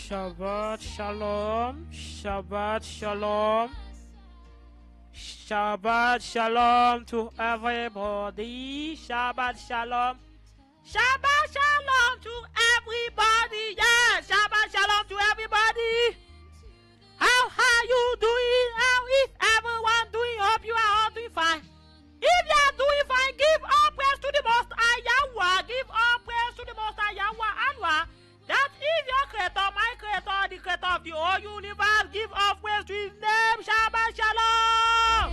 Shabbat Shalom, Shabbat Shalom, Shabbat Shalom to everybody, Shabbat Shalom, Shabbat Shalom to everybody, yeah, Shabbat Shalom to everybody. How are you doing? How is everyone doing? Hope you are all doing fine. If you are doing fine, give all praise to the Most High Yahweh. Give all praise to the Most High Yahweh Allah. That is your creator, my creator, the creator of the whole universe. Give all praise to his name. Shabbat Shalom.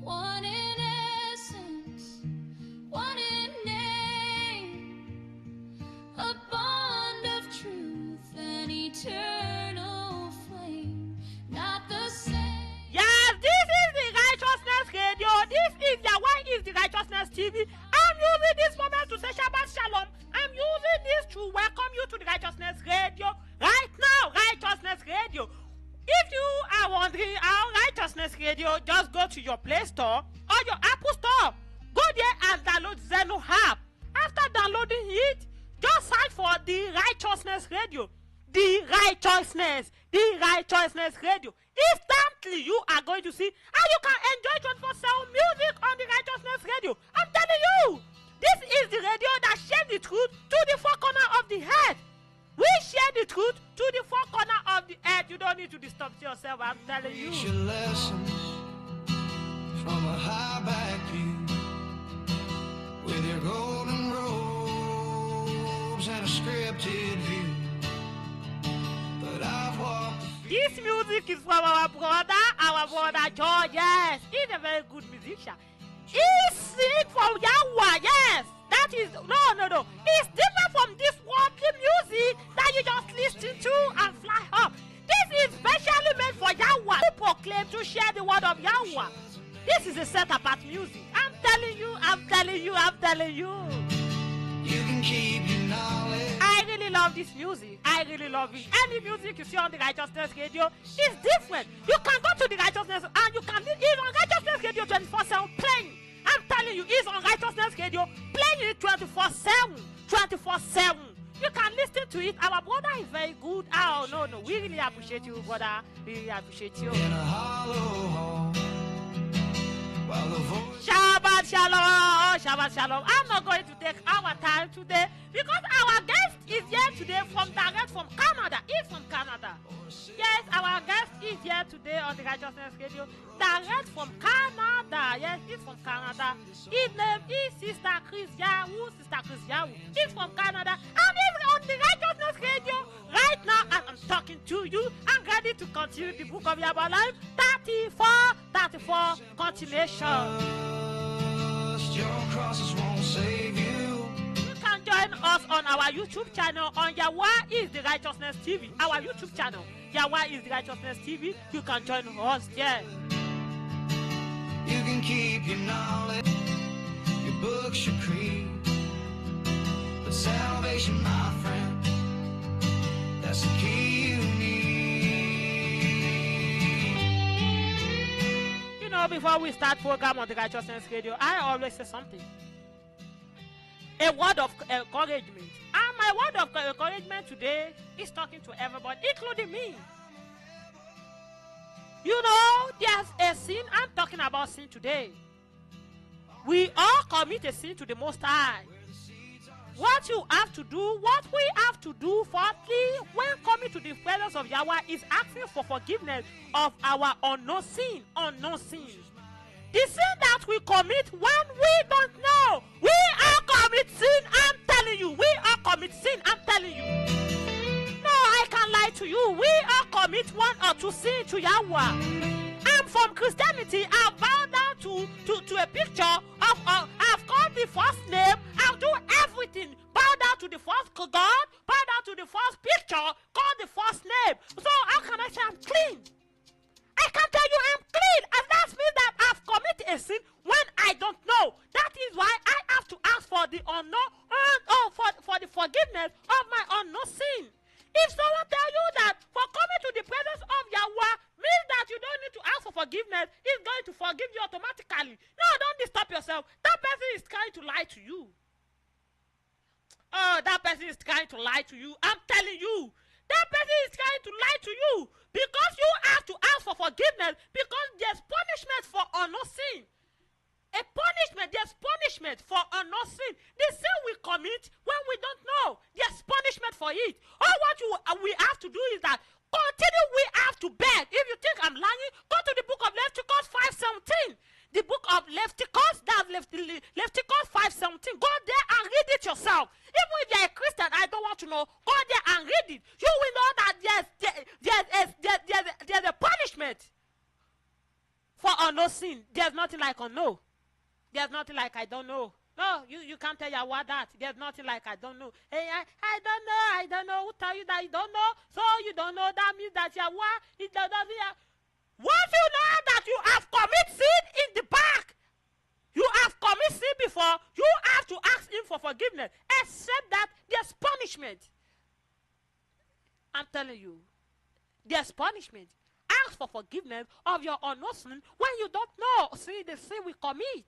One in essence, one in name, a bond of truth and eternal flame, not the same. Yes, this is the Righteousness Radio. This is Yahweh is the Righteousness TV. I'm using this moment to say Shabbat Shalom. I'm using this to welcome you to the Righteousness Radio. Right now, Righteousness Radio. If you are wondering how Righteousness Radio, just go to your Play Store or your Apple Store. Go there and download Zeno app. After downloading it, just search for the Righteousness Radio. The Righteousness Radio. Instantly, you are going to see how you can enjoy 24/7 music on the Righteousness Radio. I'm telling you, this is the radio that shares the truth to the four corners of the earth. We share the truth to the four corners of the earth. You don't need to disturb yourself. I'm telling you. Teach your lessons from a high back view with your golden robes and a scripted view. But I've walked the This music is from our brother George. Yes, he's a very good musician. He sings from Yahweh. Yes, that is no. It's different from this worldly music that you just listen to and fly up. This is specially made for Yahweh to proclaim, to share the word of Yahweh. This is a set apart music. I'm telling you. you can keep your knowledge. I really love this music. I really love it. Any music you see on the Righteousness Radio is different. You can go to the Righteousness and you can it's on Righteousness Radio 24/7 playing. I'm telling you, it's on Righteousness Radio playing it 24/7. You can listen to it. Our brother is very good. Oh no, we really appreciate you, brother. We really appreciate you. In a hollow hall, while the voice Shabbat Shalom, Shabbat Shalom. I'm not going to take our time today because our guest is here today direct from Canada. He's from Canada. Yes, our guest is here today on the Righteousness Radio, direct from Canada. Yes, he's from Canada. His name is Sister Chris Yahoo. He's from Canada and he's on the Righteousness Radio right now. And I'm talking to you. I'm ready to continue the book of Yubalaym 34 continuation. your crosses won't save you. You can join us on our YouTube channel on Yahweh is the Righteousness TV. Our YouTube channel, Yahweh is the Righteousness TV. You can join us there. You can keep your knowledge, your books, your creed. But salvation, my friend, that's the key you need. You know, before we start program on the Righteousness Radio, I always say something. A word of encouragement. And my word of encouragement today is talking to everybody, including me. You know, there's a sin. I'm talking about sin today. We all commit a sin to the Most High. What we have to do, firstly, when coming to the presence of Yahweh, is asking for forgiveness of our unknown sin. The sin that we commit when we don't know. We all commit sin, I'm telling you. No, I can't lie to you. We all commit one or two sins to Yahweh. I'm from Christianity. I bow down to a picture of, I've called the first name. I'll do everything. Bow down to the first God. Bow down to the first picture. Call the first name. So how can I say I'm clean? I can tell you I'm clean, and that means that I've committed a sin when I don't know. That is why I have to ask for the unknown, for the forgiveness of my unknown sin. If someone tell you that for coming to the presence of Yahweh means that you don't need to ask for forgiveness, he's going to forgive you automatically. No, don't disturb yourself. That person is trying to lie to you. Oh, that person is trying to lie to you. I'm telling you. That person is trying to lie to you because you have to ask for forgiveness because there's punishment for unknown sin. There's punishment for unknown sin. The sin we commit when we don't know, there's punishment for it. All we have to do is that continue, we have to beg. If you think I'm lying, go to the book of Leviticus 5:17. The book of Leviticus, that's Leviticus 5:17. Go there and read it yourself. Even if you're a Christian, I don't want to know. Go there and read it. You will know that there's a punishment for unknown sin. There's nothing like unknown. There's nothing like I don't know. No, you can't tell Yahweh that. There's nothing like I don't know. Hey, I don't know. Who tell you that you don't know? So you don't know, that means that Yahweh, it doesn't. Once you know that you have committed sin in the back, you have committed sin before, you have to ask him for forgiveness. Except that there's punishment. I'm telling you, there's punishment. Ask for forgiveness of your unknown sin when you don't know. See the sin we commit.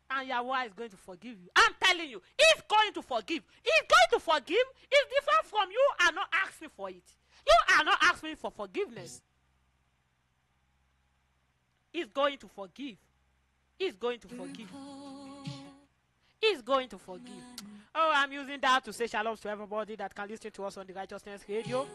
And Yahweh is going to forgive you. I'm telling you, he's going to forgive. He's going to forgive. It's different from you are not asking for it. You are not asking for forgiveness. He's going to forgive. He's going to forgive. He's going to forgive. Oh, I'm using that to say shalom to everybody that can listen to us on the Righteousness Radio.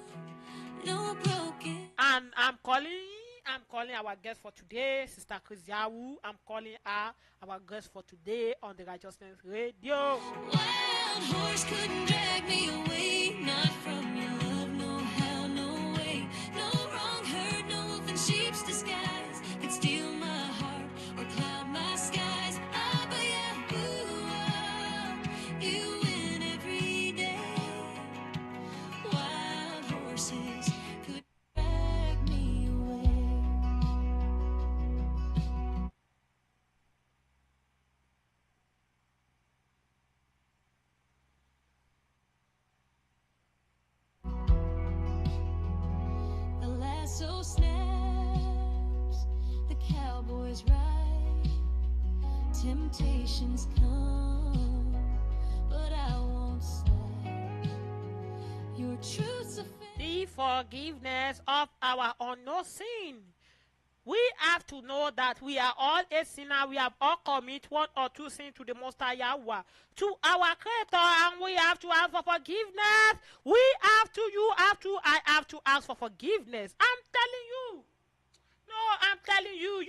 And I'm calling our guest for today, Sister Chris Yawu. I'm calling her our guest for today on the Righteousness Radio. Wild horse couldn't drag me away, not from your love, no how, no way. No wrong hurt, no wolf in sheep's disguise could steal my heart or cloud my skies. Ah, but yeah, you win every day. Wild horses could drag me away. The lasso snaps, the cowboys ride, temptations come, but I won't slack. Your truth's a The forgiveness of our unknown sin. We have to know that we are all a sinner. We have all committed one or two sins to the Most High Yahweh, to our Creator, and we have to ask for forgiveness. I have to ask for forgiveness. I'm telling you. No, I'm telling you.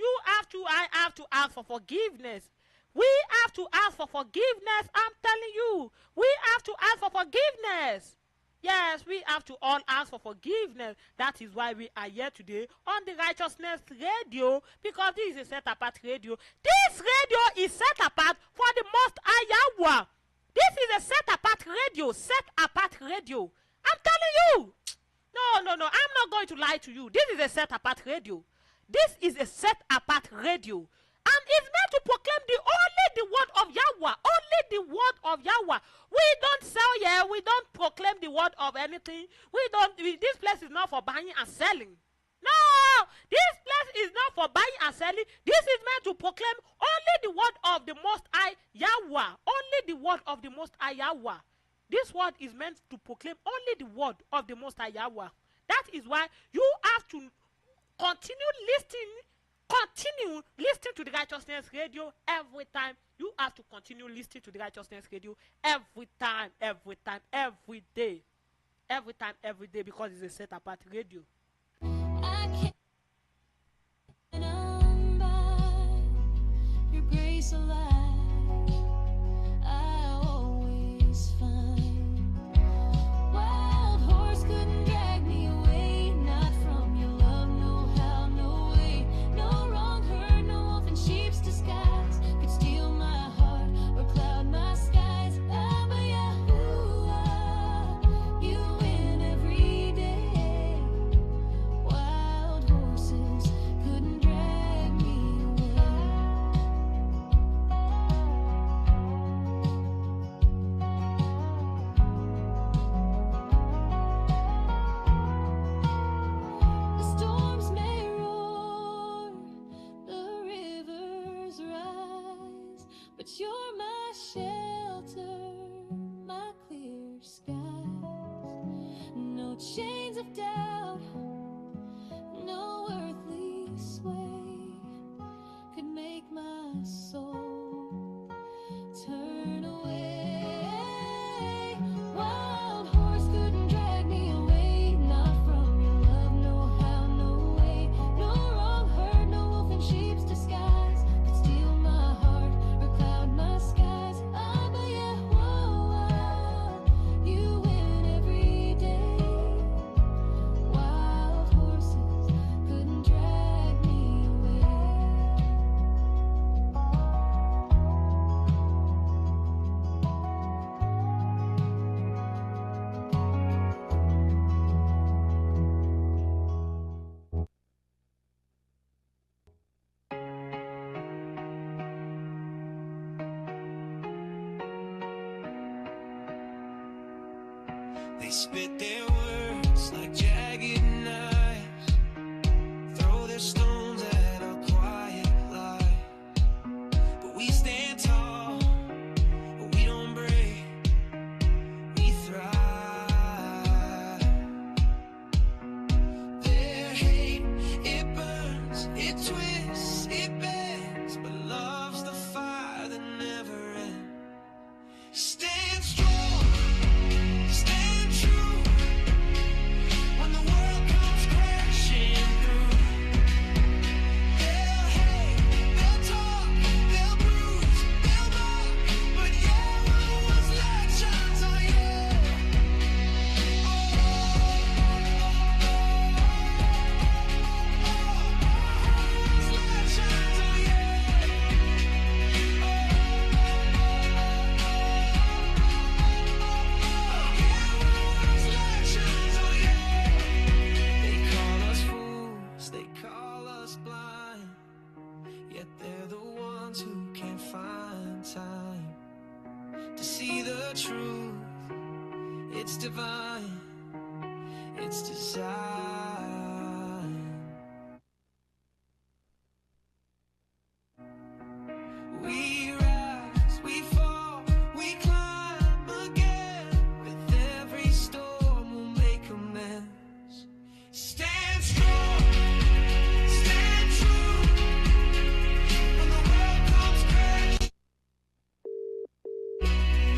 I have to ask for forgiveness. We have to ask for forgiveness. I'm telling you. We have to ask for forgiveness. Yes, we have to all ask for forgiveness. That is why we are here today on the Righteousness Radio, because this is a set apart radio. This radio is set apart for the Most High Yahweh. This is a set apart radio. Set apart radio. I'm telling you. No. I'm not going to lie to you. This is a set apart radio. This is a set apart radio. And it's meant to proclaim only the word of Yahweh. Only the word of Yahweh. We don't sell here. We don't proclaim the word of anything. This place is not for buying and selling. No! This place is not for buying and selling. This is meant to proclaim only the word of the Most High Yahweh. Only the word of the Most High Yahweh. This word is meant to proclaim only the word of the Most High Yahweh. That is why you have to continue listening to the Righteousness Radio every time. You have to continue listening to the Righteousness Radio every time, every day. Every time, every day, because it's a set apart radio. I can't unbind your grace alive. I always find wild horse couldn't drag me away, not from your love, no how, no way. No wrong hurt, no wolf in sheep's disguise could steal my heart or cloud my skies. Ah, but you win every day. Wild horses couldn't drag me away. The storms may roar, the rivers rise, but you're my shelter, my clear chains of doubt, no earthly sway could make my soul turn away. Wild horse couldn't drag me away, not from your love, no how, no way. No wrong hurt, no wolf in sheep's disguise could steal my heart or cloud my skies. But yeah, you win every day. Wild horses couldn't drag me away. They spit their words like jagged knives, throw their stones at our quiet life. But we stand tall, we don't break, we thrive. Their hate, it burns, it twists, it bends, but love's the fire that never ends. Stand strong, stand true, when the world comes crashing through. They'll hate, they'll talk, they'll bruise, they'll mock, but yeah, one's light shines on you. One's light shines on you. They call us fools, they call us blind, yet they're the ones who can't find time to see the truth. It's divine, it's design. We rise, we fall, we climb again. With every storm, we'll make amends. Stand strong, stand true, when the world comes crashing.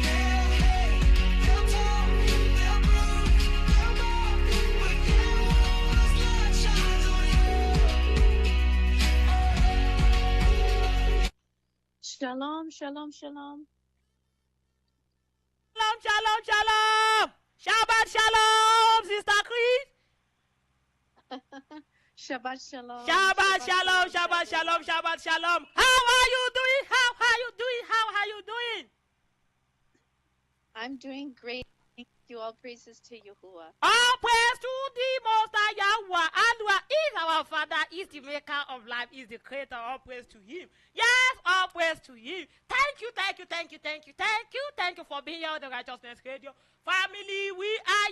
They'll hate, they'll talk, they'll bruise, they'll mock, but yeah, one's light shines on you. Shalom, shalom, shalom. Shalom, shalom, shalom. Shabbat shalom, Sister Chris. Shabbat shalom. Shabbat shalom, Shabbat shalom, Shabbat shalom. How are you doing? How are you doing? How are you doing? I'm doing great. Thank you. All praises to Yahuwah. All praise to the Most High Yahweh. Allah is our Father, is the maker of life, is the creator. All praise to Him. Yes, all praise to Him. Thank you, thank you, thank you, thank you, thank you, thank you for being here on the Righteousness Radio. Family, we are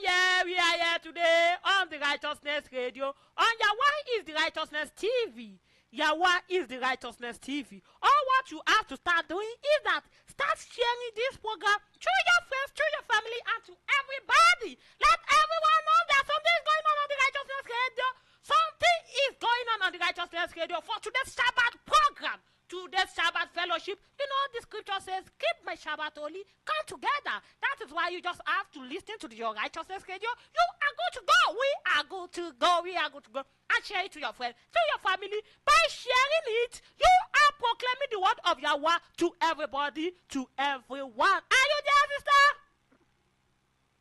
here today on the Righteousness Radio. On Yahweh is the Righteousness TV. Yahweh is the Righteousness TV. All what you have to start doing is that start sharing this program to your friends, to your family, and to everybody. Let everyone know that something is going on the Righteousness Radio. Something is going on the Righteousness Radio for today's Shabbat program. Today's Shabbat fellowship. You know, the scripture says, keep my Shabbat holy, come together. That is why you just have to listen to your Righteousness Radio. You are good to go. We are good to go. We are good to go. And share it to your friends, to your family. By sharing it, you are proclaiming the word of Yahweh to everybody, to everyone. Are you there, sister?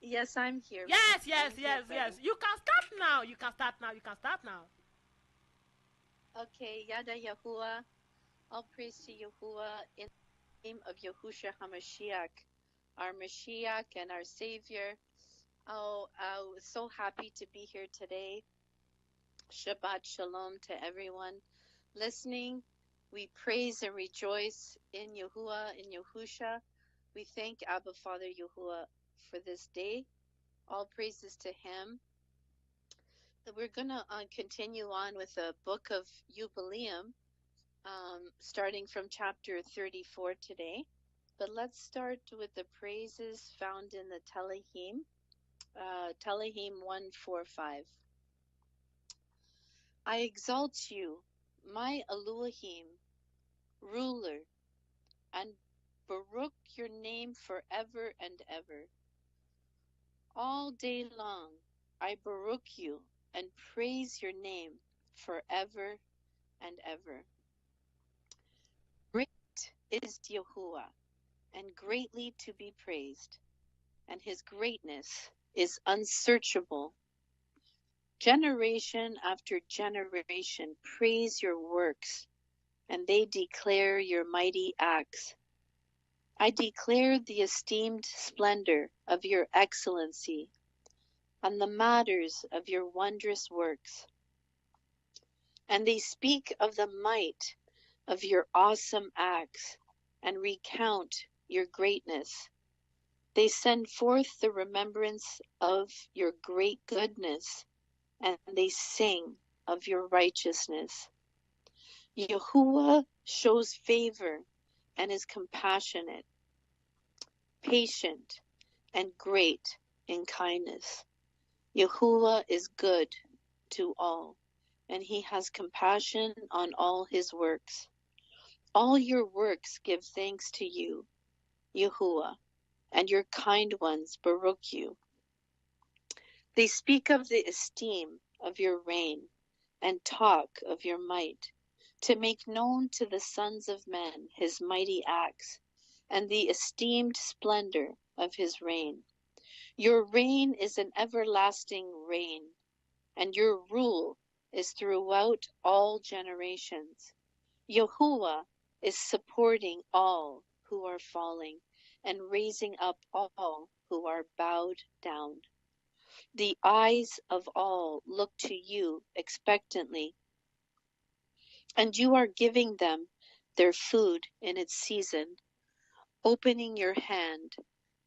Yes, I'm here. Yes, I'm here, brother. You can start now. You can start now. Okay, Yada Yahuwah. All praise to Yahuwah in the name of Yahushua HaMashiach, our Mashiach and our Savior. Oh, I was so happy to be here today. Shabbat Shalom to everyone listening. We praise and rejoice in Yahuwah, in Yahusha. We thank Abba Father Yahuwah for this day. All praises to Him. We're going to continue on with the book of Yubalaym, starting from chapter 34 today. But let's start with the praises found in the Telehim. Telehim 1:4-5. I exalt you, my Elohim, ruler, and Baruch your name forever and ever. All day long I Baruch you and praise your name forever and ever. Great is Yahuwah, and greatly to be praised, and his greatness is unsearchable. Generation after generation praise your works, and they declare your mighty acts. I declare the esteemed splendor of your excellency and the matters of your wondrous works. And they speak of the might of your awesome acts and recount your greatness. They send forth the remembrance of your great goodness, and they sing of your righteousness. Yahuwah shows favor and is compassionate, patient, and great in kindness. Yahuwah is good to all, and he has compassion on all his works. All your works give thanks to you, Yahuwah, and your kind ones Baruch you. They speak of the esteem of your reign and talk of your might, to make known to the sons of men his mighty acts and the esteemed splendor of his reign. Your reign is an everlasting reign, and your rule is throughout all generations. Yahuwah is supporting all who are falling and raising up all who are bowed down. The eyes of all look to you expectantly, and you are giving them their food in its season, opening your hand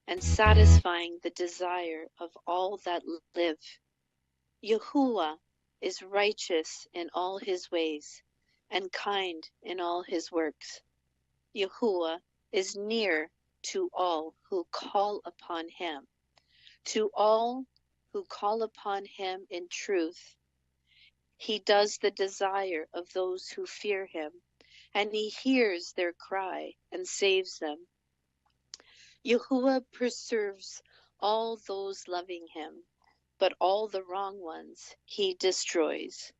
and satisfying the desire of all that live. Yahuwah is righteous in all his ways and kind in all his works. Yahuwah is near to all who call upon him, to all who call upon him in truth. He does the desire of those who fear him, and he hears their cry and saves them. Yahuwah preserves all those loving him, but all the wrong ones he destroys.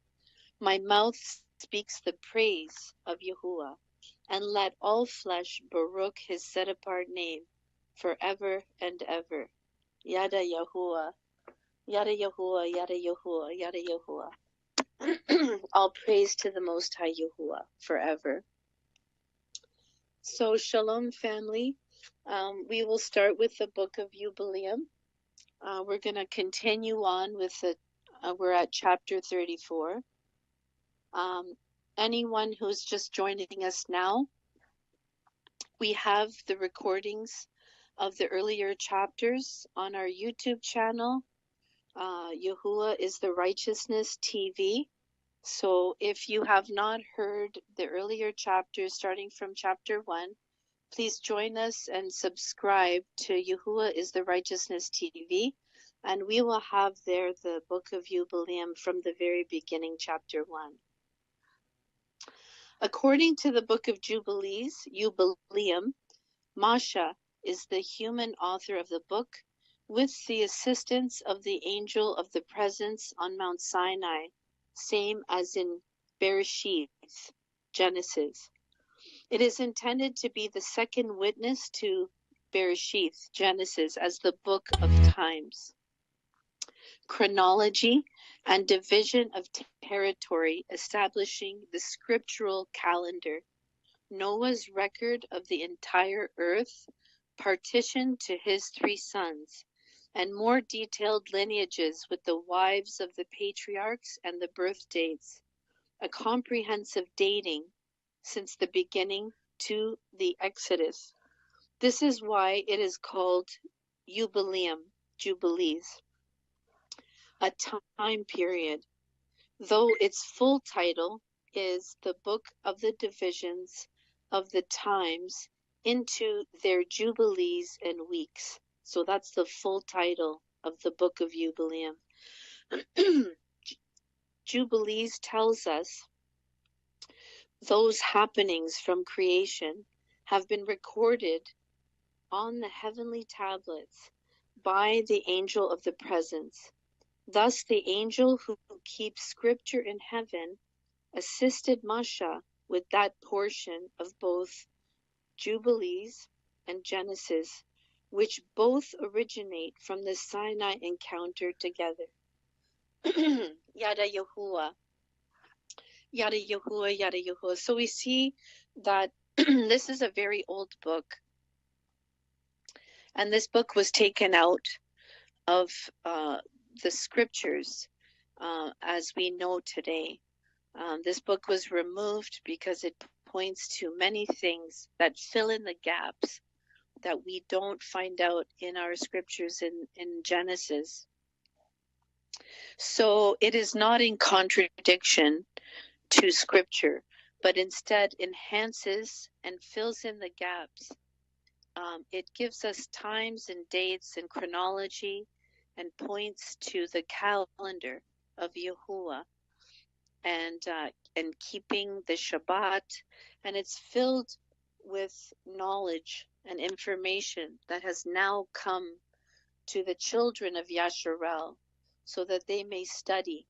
My mouth speaks the praise of Yahuwah, and let all flesh Baruch his set-apart name forever and ever. Yada Yahuwah, Yada Yahuwah, Yada Yahuwah, Yada Yahuwah. All praise to the Most High Yahuwah forever. So Shalom family, we will start with the book of Yubalaym. We're going to continue on with it. We're at chapter 34. Anyone who's just joining us now, we have the recordings of the earlier chapters on our YouTube channel. Yahuwah is the Righteousness TV. So if you have not heard the earlier chapters starting from chapter 1, please join us and subscribe to Yahuwah is the Righteousness TV. And we will have there the book of Yubalaym from the very beginning, chapter 1. According to the book of Jubilees, Yubalaym, Masha is the human author of the book with the assistance of the angel of the presence on Mount Sinai, same as in Bereshith, Genesis. It is intended to be the second witness to Bereshith, Genesis, as the book of times. Chronology and division of territory establishing the scriptural calendar. Noah's record of the entire earth partitioned to his 3 sons, and more detailed lineages with the wives of the patriarchs and the birth dates, a comprehensive dating since the beginning to the Exodus. This is why it is called Yubalaym, Jubilees, a time period, though its full title is the Book of the Divisions of the Times into their Jubilees and Weeks. So that's the full title of the book of Yubalaym. Jubilees tells us those happenings from creation have been recorded on the heavenly tablets by the angel of the presence. Thus the angel who keeps scripture in heaven assisted Masha with that portion of both Jubilees and Genesis, which both originate from the Sinai encounter together. Yada Yahuwah. Yada Yahuwah, Yada Yahuwah. So we see that this is a very old book, and this book was taken out of the scriptures as we know today. This book was removed because it points to many things that fill in the gaps that we don't find out in our scriptures in Genesis. So it is not in contradiction to scripture, but instead enhances and fills in the gaps. It gives us times and dates and chronology and points to the calendar of Yahuwah and keeping the Shabbat, and it's filled with knowledge and information that has now come to the children of Yasharel so that they may study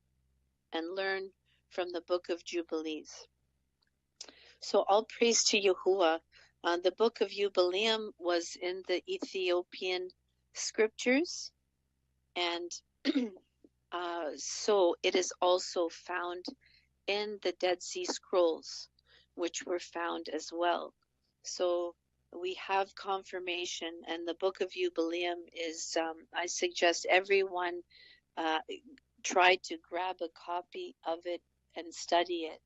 and learn from the book of Jubilees. So all praise to Yahuwah. The book of Yubalaym was in the Ethiopian scriptures, and so it is also found in the Dead Sea Scrolls, which were found as well. So we have confirmation, and the book of Yubalaym is, I suggest everyone try to grab a copy of it and study it.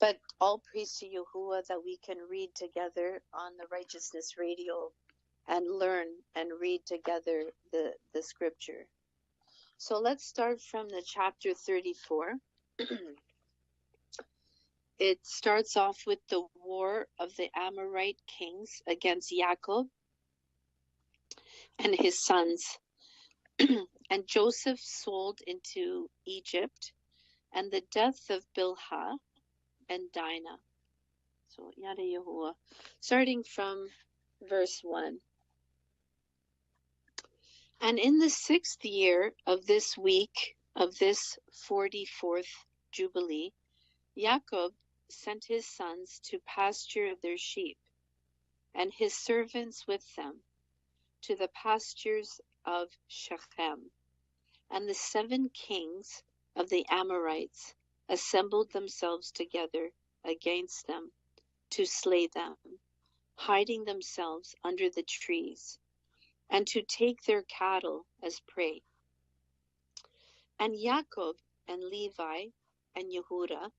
But all praise to Yahuwah that we can read together on the Righteousness Radio and learn and read together the scripture. So let's start from the chapter 34. It starts off with the war of the Amorite kings against Jacob and his sons. And Joseph sold into Egypt, and the death of Bilhah and Dinah. So, Yada Yahuwah. Starting from verse 1. And in the 6th year of this week of this 44th Jubilee, Jacob sent his sons to pasture their sheep, and his servants with them, to the pastures of Shechem. And the 7 kings of the Amorites assembled themselves together against them to slay them, hiding themselves under the trees, and to take their cattle as prey. And Jacob and Levi and Yehuda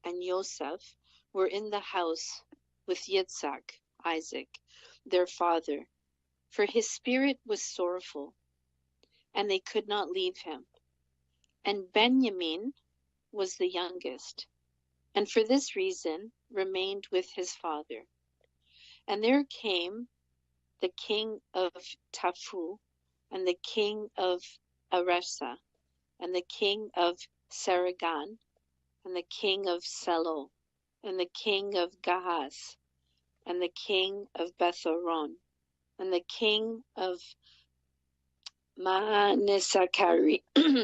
and Joseph were in the house with Yitzhak, Isaac, their father, for his spirit was sorrowful, and they could not leave him. And Benjamin was the youngest, and for this reason remained with his father. And there came the king of Taphu, and the king of Aresa, and the king of Saragan, and the king of Selo, and the king of Gahaz, and the king of Bethoron, and the king of Manisakari,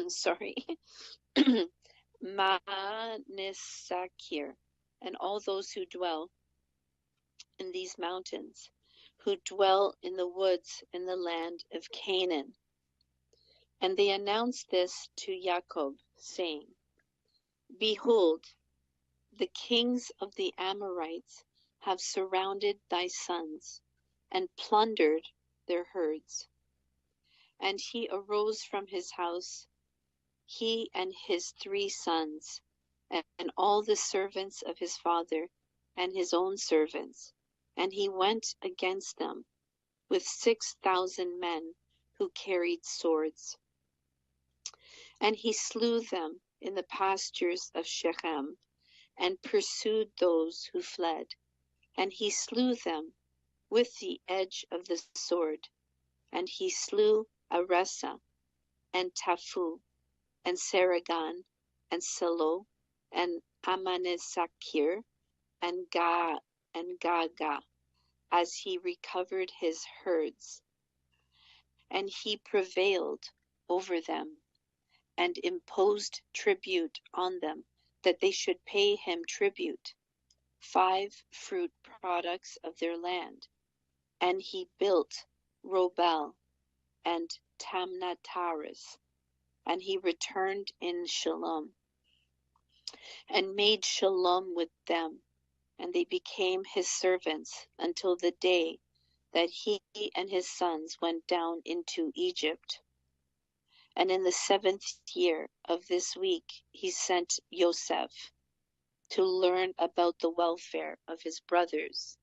sorry, Manisakir, and all those who dwell in these mountains, who dwell in the woods in the land of Canaan. And they announced this to Jacob, saying, Behold, the kings of the Amorites have surrounded thy sons, and plundered their herds. And he arose from his house, he and his 3 sons, and all the servants of his father, and his own servants, and he went against them with 6,000 men who carried swords. And he slew them in the pastures of Shechem, and pursued those who fled. And he slew them with the edge of the sword. And he slew Aresa, and Taphu, and Saragon, and Selo, and Amanesakir, and Gaga, as he recovered his herds. And he prevailed over them, and imposed tribute on them, that they should pay him tribute, 5 fruit products of their land. And he built Robel and Tamnataris, and he returned in Shalom, and made shalom with them, and they became his servants until the day that he and his sons went down into Egypt. And in the 7th year of this week he sent Joseph to learn about the welfare of his brothers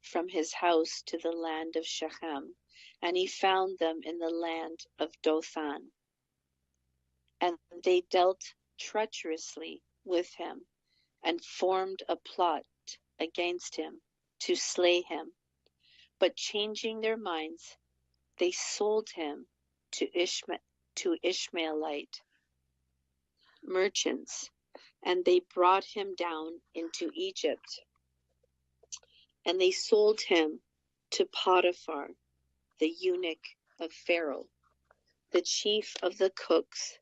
from his house to the land of Shechem, and he found them in the land of Dothan. And they dealt treacherously with him, and formed a plot against him to slay him. But changing their minds, they sold him to Ishmaelite merchants, and they brought him down into Egypt. And they sold him to Potiphar, the eunuch of Pharaoh, the chief of the cooks,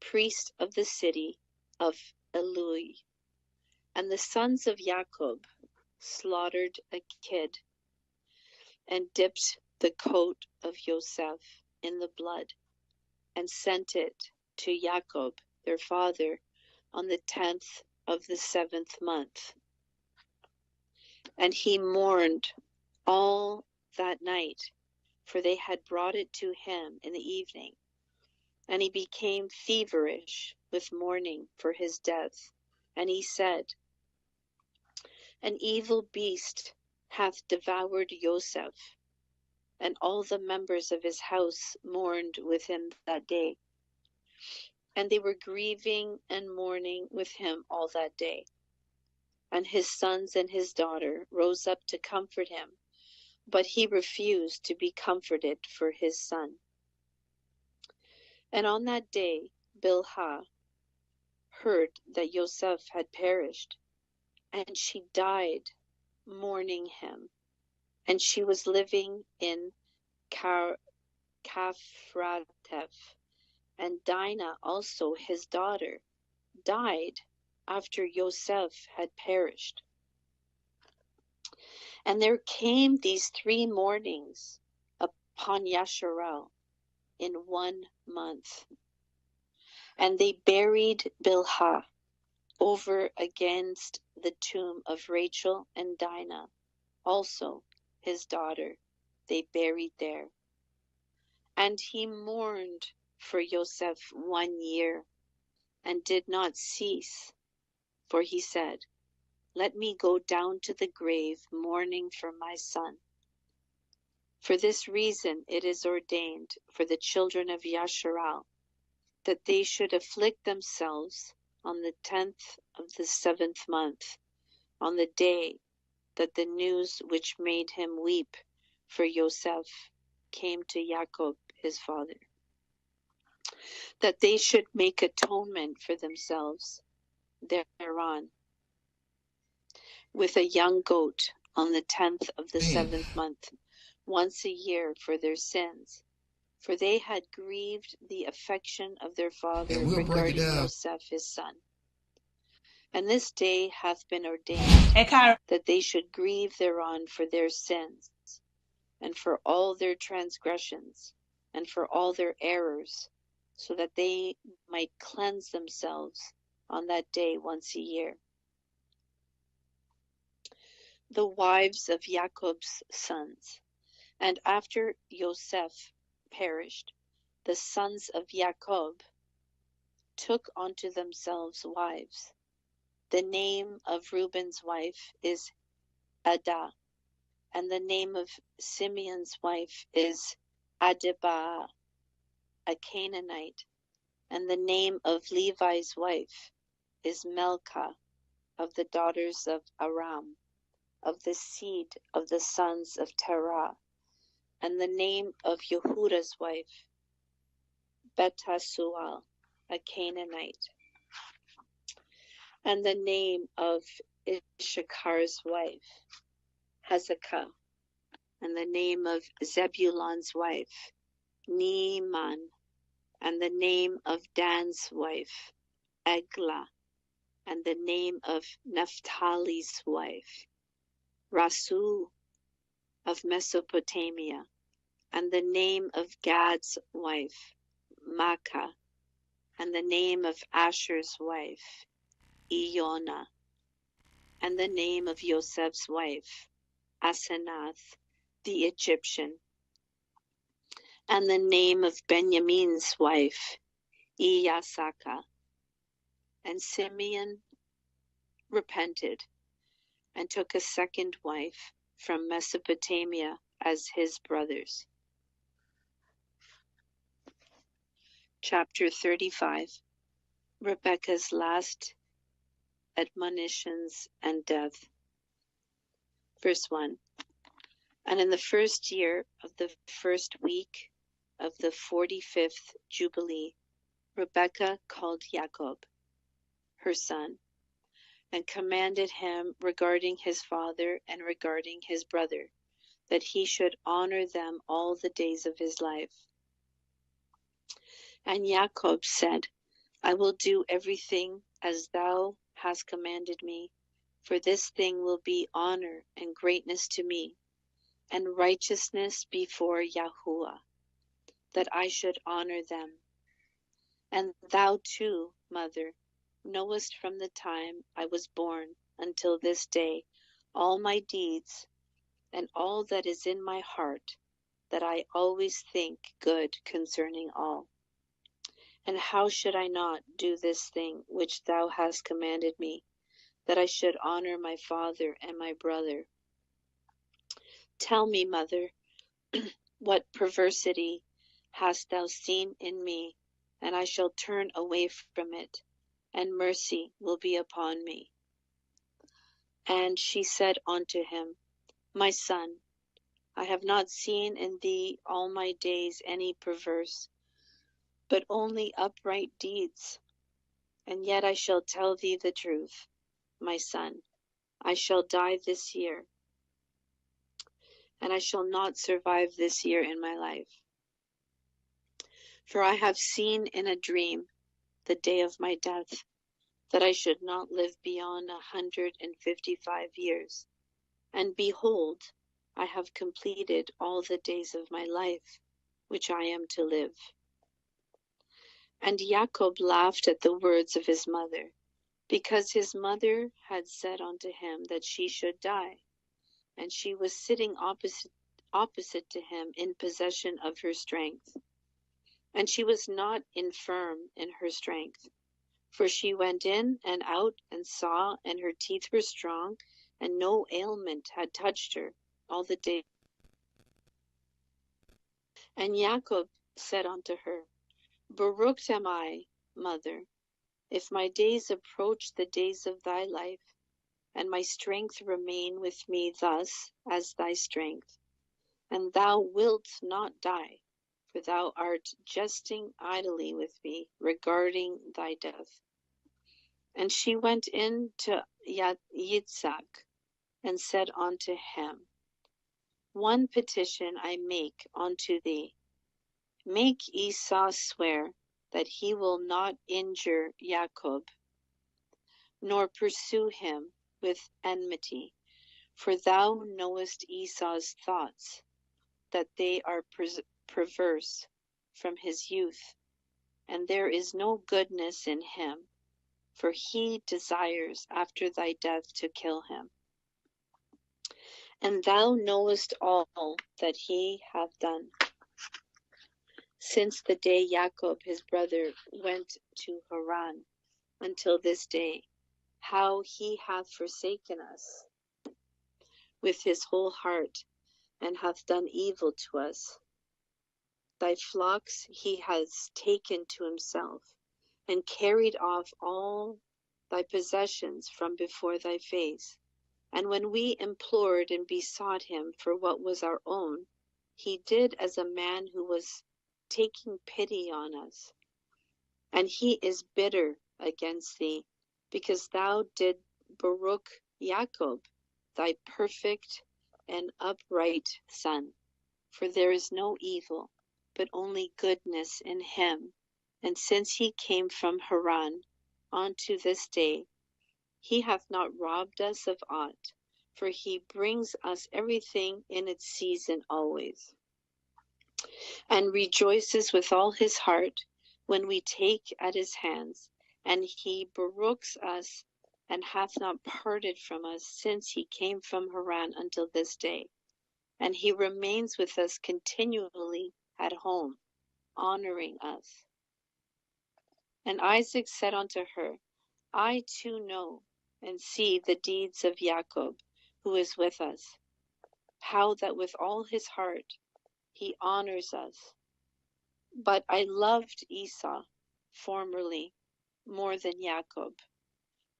priest of the city of Elui. And the sons of Jacob slaughtered a kid, and dipped the coat of Joseph in the blood, and sent it to Jacob their father on the 10th of the 7th month. And he mourned all that night, for they had brought it to him in the evening. And he became feverish with mourning for his death. And he said, An evil beast hath devoured Joseph. And all the members of his house mourned with him that day. And they were grieving and mourning with him all that day. And his sons and his daughter rose up to comfort him, but he refused to be comforted for his son. And on that day Bilhah heard that Joseph had perished, and she died mourning him. And she was living in Kaphratef. And Dinah also his daughter died after Joseph had perished. And there came these 3 mournings upon Yasharel in 1 month. And they buried Bilhah over against the tomb of Rachel, and Dinah also his daughter they buried there. And he mourned for Joseph 1 year, and did not cease, for he said, Let me go down to the grave mourning for my son. For this reason it is ordained for the children of Yasharal, that they should afflict themselves on the 10th of the 7th month, on the day that the news which made him weep for Joseph came to Jacob his father, that they should make atonement for themselves thereon with a young goat on the 10th of the 7th month, once a year for their sins. For they had grieved the affection of their father regarding Joseph his son. And this day hath been ordained, that they should grieve thereon for their sins, and for all their transgressions, and for all their errors, so that they might cleanse themselves on that day once a year. The wives of Jacob's sons. And after Joseph perished, the sons of Jacob took unto themselves wives. The name of Reuben's wife is Adah, and the name of Simeon's wife is Adibah, a Canaanite, and the name of Levi's wife is Melchah, of the daughters of Aram, of the seed of the sons of Terah. and the name of Yehuda's wife, Betasuel, a Canaanite, and the name of Issachar's wife, Hezekiah, and the name of Zebulon's wife, Neeman, and the name of Dan's wife, Eglah, and the name of Naphtali's wife, Rasu of Mesopotamia, and the name of Gad's wife, Makkah, and the name of Asher's wife, Ionah, and the name of Joseph's wife, Asenath, the Egyptian, and the name of Benjamin's wife, Iyasaka. And Simeon repented and took a second wife from Mesopotamia as his brothers. Chapter 35. Rebekah's last admonitions and death. Verse 1. And in the first year of the first week of the 45th Jubilee, Rebekah called Jacob, her son, and commanded him regarding his father and regarding his brother, that he should honor them all the days of his life. And Jacob said, I will do everything as thou hast commanded me, for this thing will be honor and greatness to me, and righteousness before Yahuwah, that I should honor them. And thou too, mother, knowest from the time I was born until this day all my deeds and all that is in my heart, that I always think good concerning all. And how should I not do this thing which thou hast commanded me, that I should honor my father and my brother? Tell me, mother, what perversity hast thou seen in me, and I shall turn away from it, and mercy will be upon me. And she said unto him, My son, I have not seen in thee all my days any perverse, but only upright deeds. And yet I shall tell thee the truth, my son, I shall die this year, and I shall not survive this year in my life. For I have seen in a dream the day of my death, that I should not live beyond 155 years. And behold, I have completed all the days of my life, which I am to live. And Jacob laughed at the words of his mother, because his mother had said unto him that she should die, and she was sitting opposite to him in possession of her strength. And she was not infirm in her strength, for she went in and out and saw, and her teeth were strong, and no ailment had touched her all the day. And Jacob said unto her, Baruch am I, mother, if my days approach the days of thy life, and my strength remain with me thus as thy strength, and thou wilt not die, for thou art jesting idly with me regarding thy death. And she went in to Yitzhak, and said unto him, One petition I make unto thee. Make Esau swear that he will not injure Jacob, nor pursue him with enmity, for thou knowest Esau's thoughts, that they are perverse from his youth, and there is no goodness in him, for he desires after thy death to kill him. And thou knowest all that he hath done, since the day Jacob his brother went to Haran, until this day, how he hath forsaken us with his whole heart, and hath done evil to us. Thy flocks he has taken to himself, and carried off all thy possessions from before thy face. And when we implored and besought him for what was our own, he did as a man who was taking pity on us. And he is bitter against thee, because thou did Baruch Jacob, thy perfect and upright son. For there is no evil, but only goodness in him. And since he came from Haran unto this day, he hath not robbed us of aught, for he brings us everything in its season always, and rejoices with all his heart when we take at his hands. And he barooks us, and hath not parted from us since he came from Haran until this day. And he remains with us continually at home, honoring us. And Isaac said unto her, I too know and see the deeds of Jacob, who is with us, how that with all his heart he honors us. But I loved Esau formerly more than Jacob,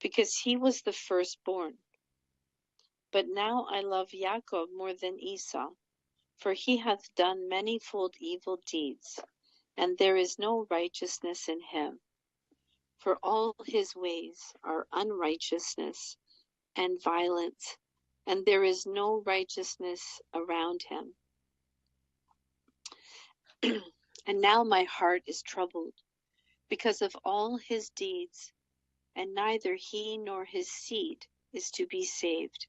because he was the firstborn. But now I love Jacob more than Esau, for he hath done manifold evil deeds, and there is no righteousness in him. For all his ways are unrighteousness and violence, and there is no righteousness around him. And now my heart is troubled because of all his deeds, and neither he nor his seed is to be saved,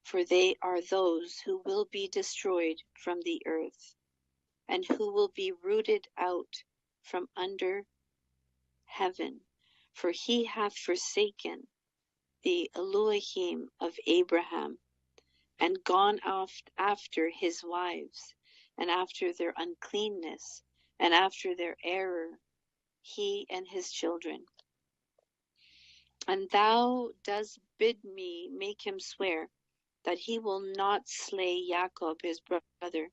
for they are those who will be destroyed from the earth, and who will be rooted out from under heaven, for he hath forsaken the Elohim of Abraham, and gone after his wives, and after their uncleanness, and after their error, he and his children. And thou dost bid me make him swear that he will not slay Jacob his brother.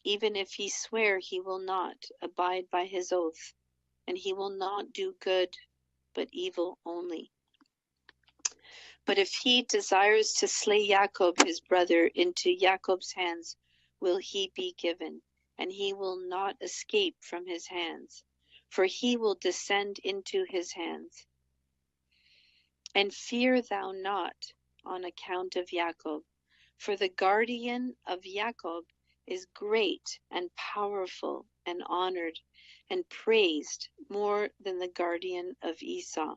Even if he swear, he will not abide by his oath, and he will not do good, but evil only. But if he desires to slay Jacob his brother, into Jacob's hands will he be given, and he will not escape from his hands, for he will descend into his hands. And fear thou not on account of Jacob, for the guardian of Jacob is great and powerful and honored and praised more than the guardian of Esau.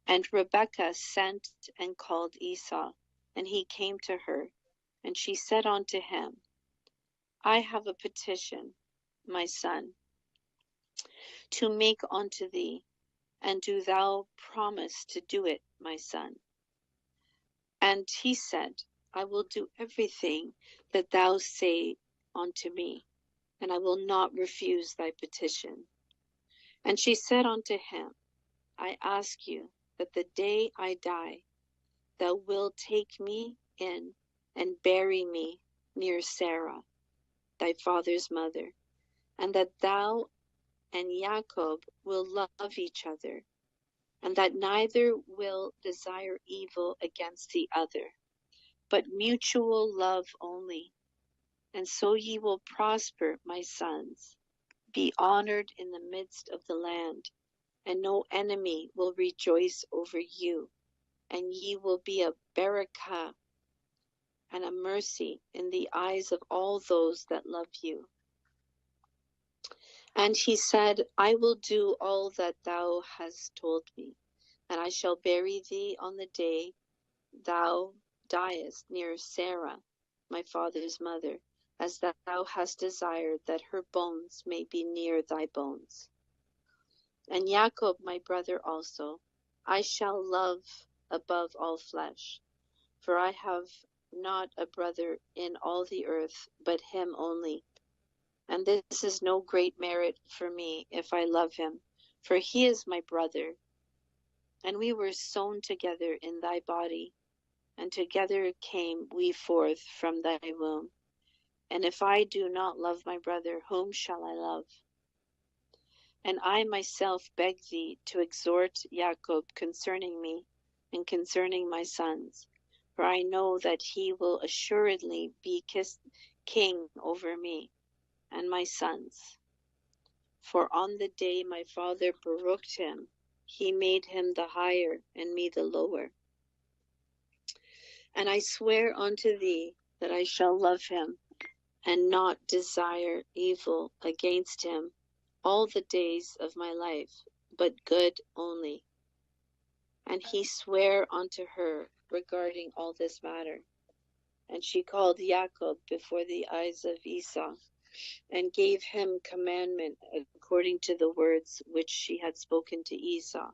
And Rebekah sent and called Esau, and he came to her, and she said unto him, I have a petition, my son, to make unto thee, and do thou promise to do it, my son? And he said, I will do everything that thou say unto me, and I will not refuse thy petition. And she said unto him, I ask you that the day I die, thou wilt take me in and bury me near Sarah, thy father's mother, and that thou and Jacob will love each other, and that neither will desire evil against the other, but mutual love only. And so ye will prosper, my sons, be honored in the midst of the land, and no enemy will rejoice over you, and ye will be a barakah and a mercy in the eyes of all those that love you. And he said, I will do all that thou hast told me, and I shall bury thee on the day thou diest near Sarah, my father's mother, as thou hast desired that her bones may be near thy bones. And Jacob, my brother also, I shall love above all flesh, for I have not a brother in all the earth but him only. And this is no great merit for me if I love him, for he is my brother. And we were sown together in thy body, and together came we forth from thy womb. And if I do not love my brother, whom shall I love? And I myself beg thee to exhort Jacob concerning me and concerning my sons, for I know that he will assuredly be king over me and my sons. For on the day my father barooked him, he made him the higher and me the lower. And I swear unto thee that I shall love him, and not desire evil against him all the days of my life, but good only. And he sware unto her regarding all this matter. And she called Jacob before the eyes of Esau, and gave him commandment according to the words which she had spoken to Esau.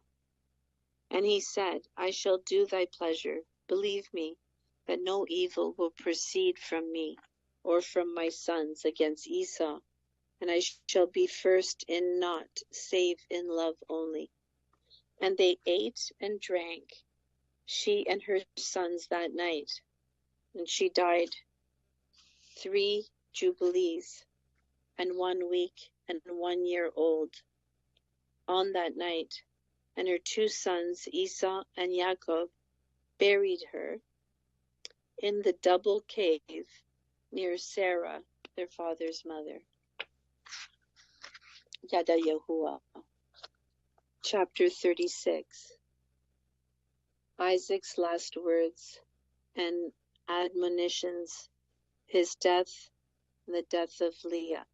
And he said, I shall do thy pleasure. Believe me, that no evil will proceed from me or from my sons against Esau, and I shall be first in naught save in love only. And they ate and drank, she and her sons that night, and she died 3 jubilees, and 1 week and 1 year old on that night. And her 2 sons, Esau and Jacob, buried her in the double cave near Sarah, their father's mother. Yada Yahuwah. Chapter 36. Isaac's last words and admonitions, his death and the death of Leah.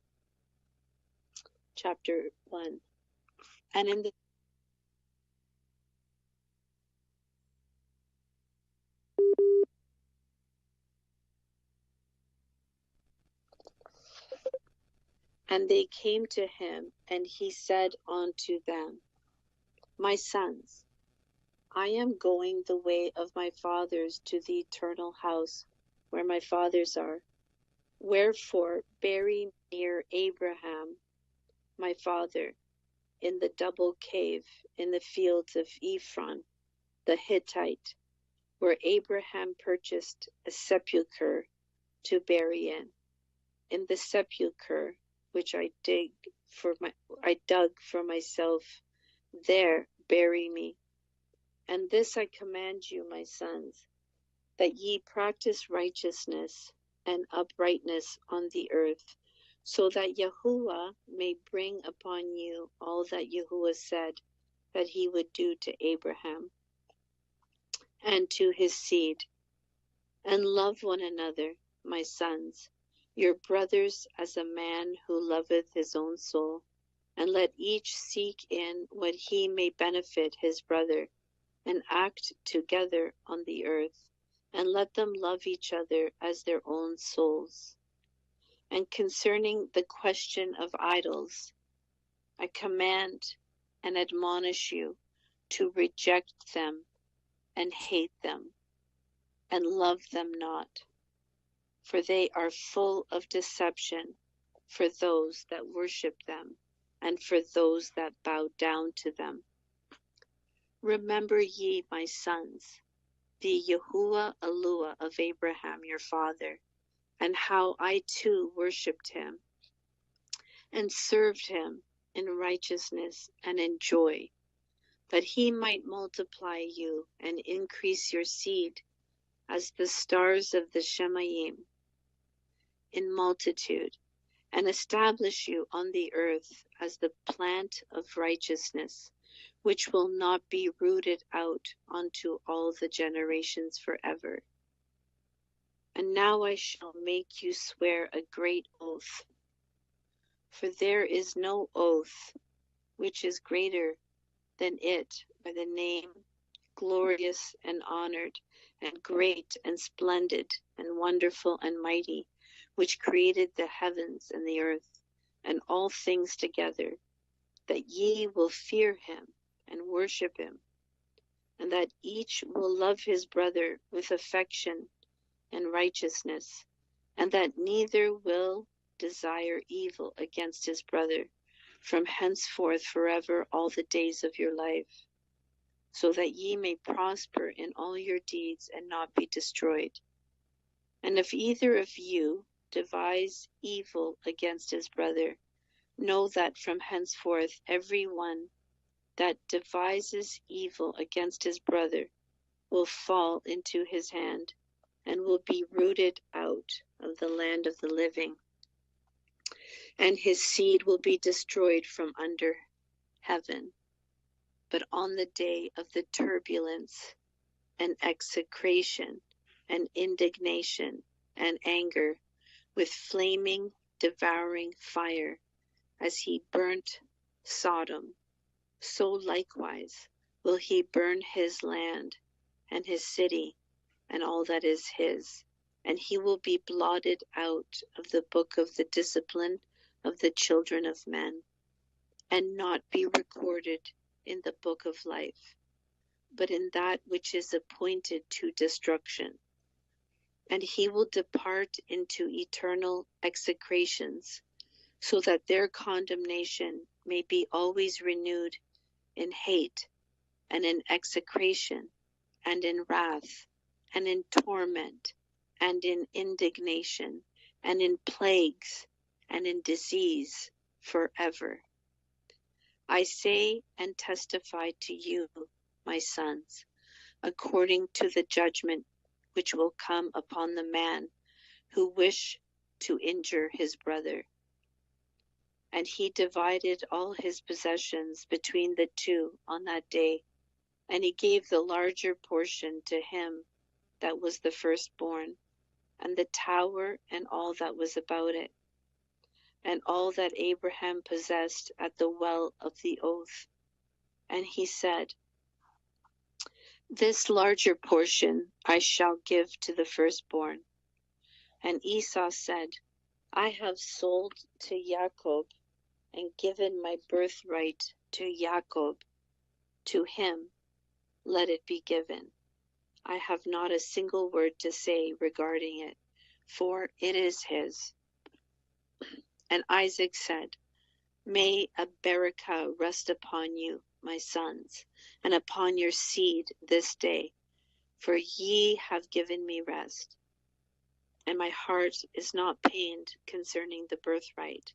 Chapter 1. And in the And they came to him, and he said unto them, My sons, I am going the way of my fathers to the eternal house where my fathers are. Wherefore bury near Abraham, my father, in the double cave in the fields of Ephron the Hittite, where Abraham purchased a sepulchre to bury in the sepulchre which I dug for myself, there bury me. And this I command you, my sons, that ye practice righteousness and uprightness on the earth, so that Yahuwah may bring upon you all that Yahuwah said that he would do to Abraham and to his seed. And love one another, my sons, your brothers, as a man who loveth his own soul, and let each seek in what he may benefit his brother, and act together on the earth, and let them love each other as their own souls. And concerning the question of idols, I command and admonish you to reject them and hate them, and love them not. For they are full of deception for those that worship them, and for those that bow down to them. Remember ye, my sons, the Yahuwah Eluah of Abraham your father, and how I too worshipped him, and served him in righteousness and in joy, that he might multiply you and increase your seed as the stars of the Shemayim in multitude, and establish you on the earth as the plant of righteousness, which will not be rooted out unto all the generations forever. And now I shall make you swear a great oath, for there is no oath which is greater than it by the name, glorious and honored, and great and splendid, and wonderful and mighty, which created the heavens and the earth, and all things together, that ye will fear him and worship him, and that each will love his brother with affection and righteousness, and that neither will desire evil against his brother from henceforth forever all the days of your life, so that ye may prosper in all your deeds and not be destroyed. And if either of you devise evil against his brother, know that from henceforth every one that devises evil against his brother will fall into his hand, and will be rooted out of the land of the living, and his seed will be destroyed from under heaven. But on the day of the turbulence and execration and indignation and anger, with flaming, devouring fire, as he burnt Sodom, so likewise will he burn his land and his city and all that is his, and he will be blotted out of the book of the discipline of the children of men, and not be recorded in the book of life, but in that which is appointed to destruction. And he will depart into eternal execrations, so that their condemnation may be always renewed in hate, and in execration, and in wrath, and in torment, and in indignation, and in plagues, and in disease forever. I say and testify to you, my sons, according to the judgment which will come upon the man who wish to injure his brother. And he divided all his possessions between the two on that day, and he gave the larger portion to him that was the firstborn, and the tower and all that was about it, and all that Abraham possessed at the well of the oath. And he said, This larger portion I shall give to the firstborn. And Esau said, I have sold to Jacob, and given my birthright to Jacob. To him let it be given. I have not a single word to say regarding it, for it is his. And Isaac said, May a barakah rest upon you, my sons, and upon your seed this day, for ye have given me rest. And my heart is not pained concerning the birthright,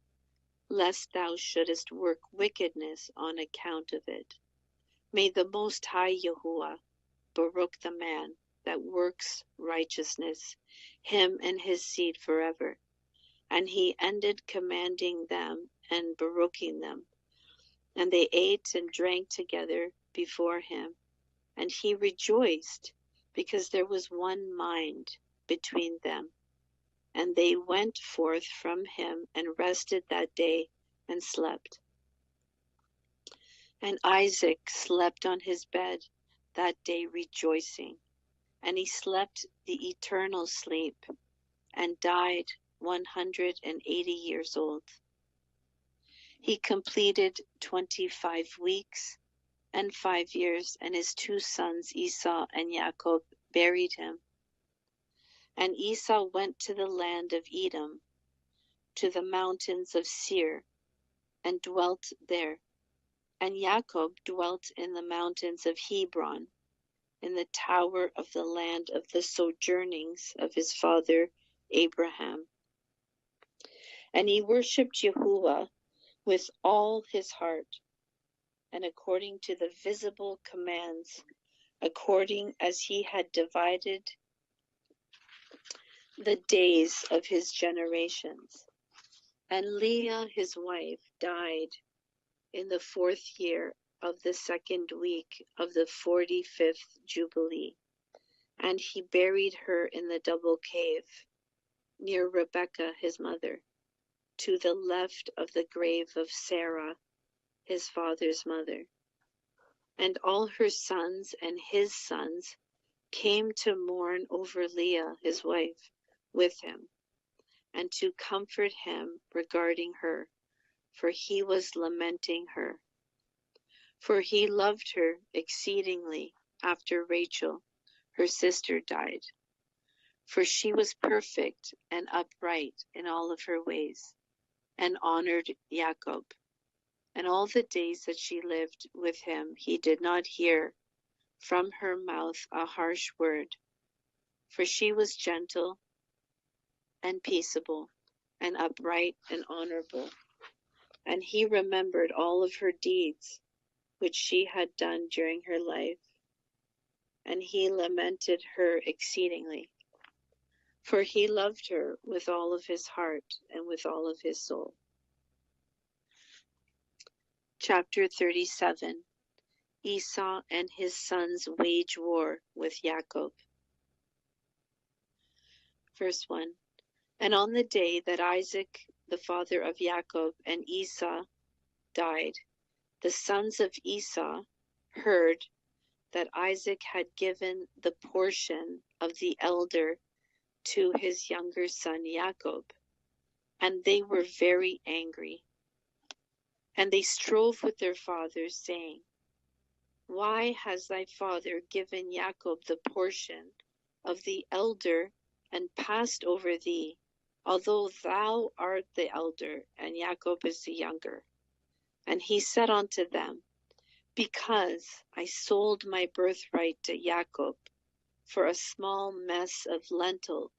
lest thou shouldest work wickedness on account of it. May the Most High Yahuwah, Baruch the man that works righteousness, him and his seed forever. And he ended commanding them and baruching them. And they ate and drank together before him. And he rejoiced, because there was one mind between them. And they went forth from him and rested that day and slept. And Isaac slept on his bed that day rejoicing. And he slept the eternal sleep, and died 180 years old. He completed 25 weeks and 5 years, and his two sons Esau and Jacob buried him. And Esau went to the land of Edom, to the mountains of Seir, and dwelt there. And Jacob dwelt in the mountains of Hebron, in the tower of the land of the sojournings of his father Abraham. And he worshipped Yahuwah with all his heart, and according to the visible commands, according as he had divided the days of his generations. And Leah his wife died in the 4th year of the 2nd week of the 45th Jubilee, and he buried her in the double cave, near Rebekah his mother, to the left of the grave of Sarah his father's mother. And all her sons and his sons came to mourn over Leah his wife with him, and to comfort him regarding her, for he was lamenting her. For he loved her exceedingly after Rachel, her sister, died. For she was perfect and upright in all of her ways, and honored Jacob. And all the days that she lived with him, he did not hear from her mouth a harsh word. For she was gentle and peaceable, and upright and honorable. And he remembered all of her deeds, which she had done during her life, and he lamented her exceedingly. for he loved her with all of his heart and with all of his soul. Chapter 37. Esau and his sons wage war with Jacob. Verse 1. And on the day that Isaac, the father of Jacob, and Esau died, the sons of Esau heard that Isaac had given the portion of the elder to his younger son Jacob, and they were very angry. And they strove with their father, saying, Why has thy father given Jacob the portion of the elder and passed over thee, although thou art the elder, and Jacob is the younger? And he said unto them, Because I sold my birthright to Jacob for a small mess of lentil.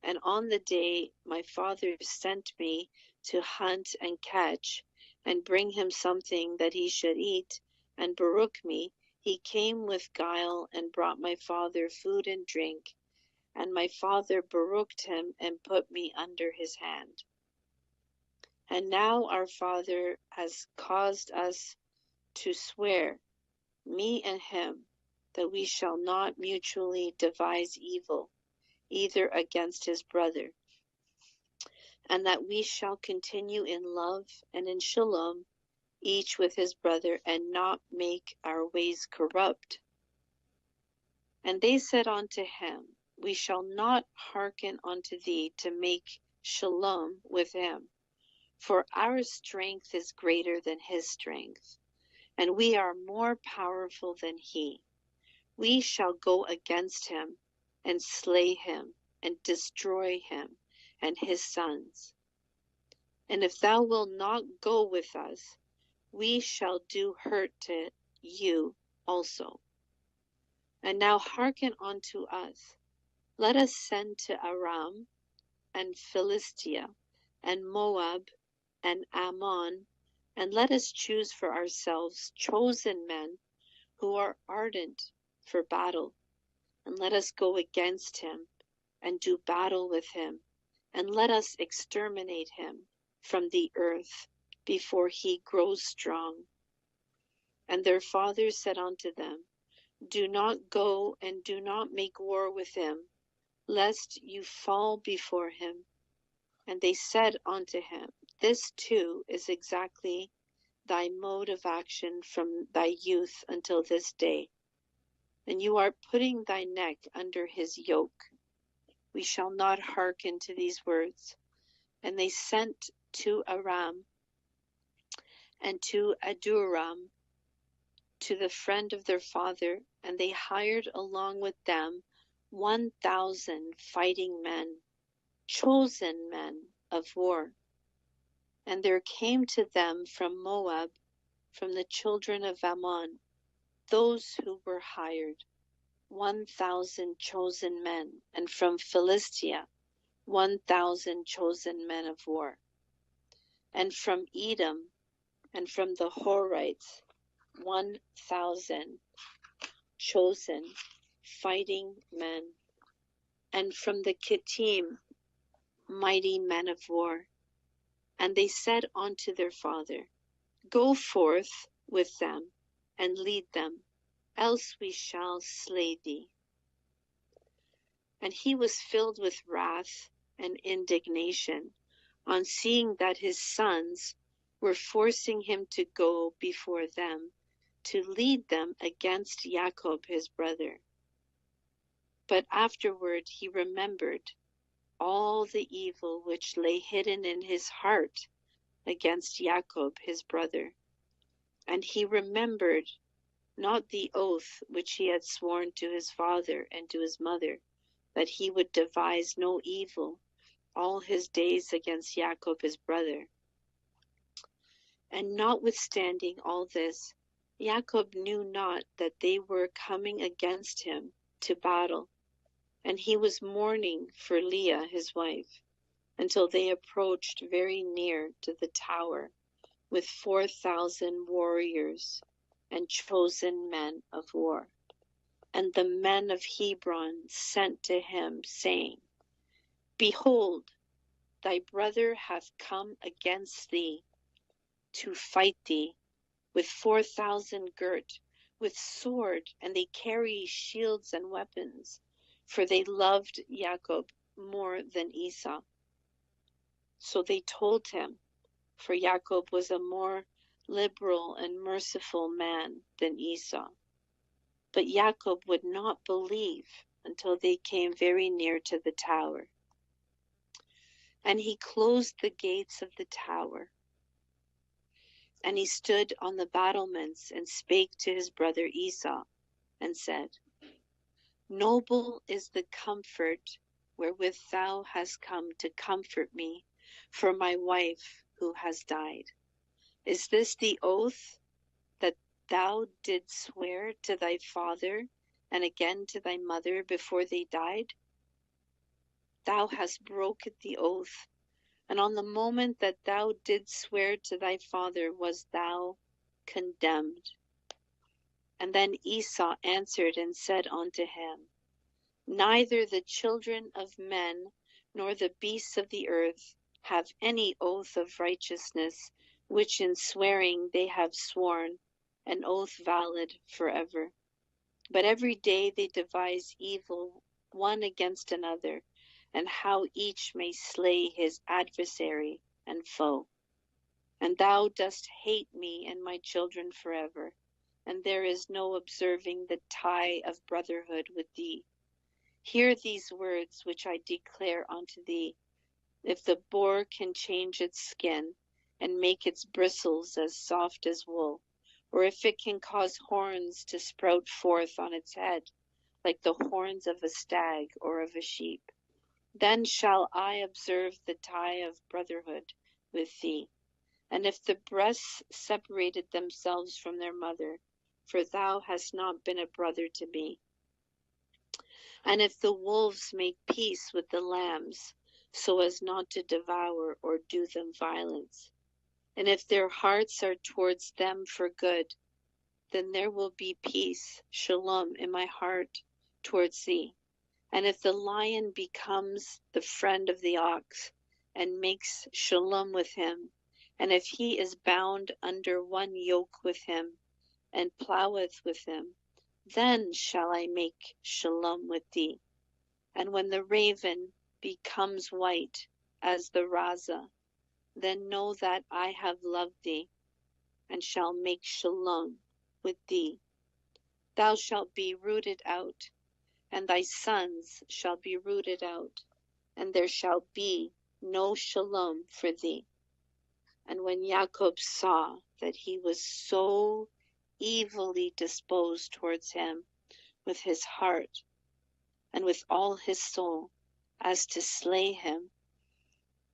And on the day my father sent me to hunt and catch, and bring him something that he should eat, and Baruch me, he came with guile and brought my father food and drink, and my father Baruched him and put me under his hand. And now our father has caused us to swear, me and him, that we shall not mutually devise evil, either against his brother, and that we shall continue in love and in shalom, each with his brother, and not make our ways corrupt. And they said unto him, We shall not hearken unto thee to make shalom with him, for our strength is greater than his strength, and we are more powerful than he. We shall go against him, and slay him, and destroy him, and his sons. And if thou wilt not go with us, we shall do hurt to you also. And now hearken unto us. Let us send to Aram, and Philistia, and Moab, and Ammon, and let us choose for ourselves chosen men who are ardent for battle, and let us go against him, and do battle with him, and let us exterminate him from the earth before he grows strong. And their father said unto them, Do not go and do not make war with him, lest you fall before him. And they said unto him, This too is exactly thy mode of action from thy youth until this day, and you are putting thy neck under his yoke. We shall not hearken to these words. And they sent to Aram and to Aduram, to the friend of their father, and they hired along with them 1,000 fighting men, chosen men of war. And there came to them from Moab, from the children of Ammon, those who were hired, 1,000 chosen men, and from Philistia, 1,000 chosen men of war, and from Edom, and from the Horites, 1,000 chosen fighting men, and from the Kittim, mighty men of war. And they said unto their father, Go forth with them, and lead them, else we shall slay thee. And he was filled with wrath and indignation on seeing that his sons were forcing him to go before them, to lead them against Jacob his brother. But afterward he remembered all the evil which lay hidden in his heart against Jacob his brother. And he remembered not the oath which he had sworn to his father and to his mother, that he would devise no evil all his days against Jacob his brother. And notwithstanding all this, Jacob knew not that they were coming against him to battle, and he was mourning for Leah his wife, until they approached very near to the tower with 4,000 warriors and chosen men of war. And the men of Hebron sent to him, saying, Behold, thy brother hath come against thee to fight thee, with 4,000 girt with sword, and they carry shields and weapons, for they loved Jacob more than Esau. So they told him, for Jacob was a more liberal and merciful man than Esau. But Jacob would not believe until they came very near to the tower. And he closed the gates of the tower. And he stood on the battlements and spake to his brother Esau, and said, Noble is the comfort wherewith thou hast come to comfort me for my wife who has died. Is this the oath that thou didst swear to thy father and again to thy mother before they died? Thou hast broken the oath, and on the moment that thou didst swear to thy father wast thou condemned. And then Esau answered and said unto him, Neither the children of men nor the beasts of the earth have any oath of righteousness, which in swearing they have sworn, an oath valid forever. But every day they devise evil one against another, and how each may slay his adversary and foe. And thou dost hate me and my children forever, and there is no observing the tie of brotherhood with thee. Hear these words which I declare unto thee. If the boar can change its skin, and make its bristles as soft as wool, or if it can cause horns to sprout forth on its head, like the horns of a stag or of a sheep, then shall I observe the tie of brotherhood with thee. And if the breasts separated themselves from their mother, for thou hast not been a brother to me. And if the wolves make peace with the lambs, so as not to devour or do them violence, and if their hearts are towards them for good, then there will be peace, shalom, in my heart towards thee. And if the lion becomes the friend of the ox, and makes shalom with him, and if he is bound under one yoke with him, and ploweth with him, then shall I make shalom with thee. And when the raven becomes white as the raza, then know that I have loved thee, and shall make shalom with thee. Thou shalt be rooted out, and thy sons shall be rooted out, and there shall be no shalom for thee. And when Jacob saw that he was so evilly disposed towards him with his heart and with all his soul, as to slay him,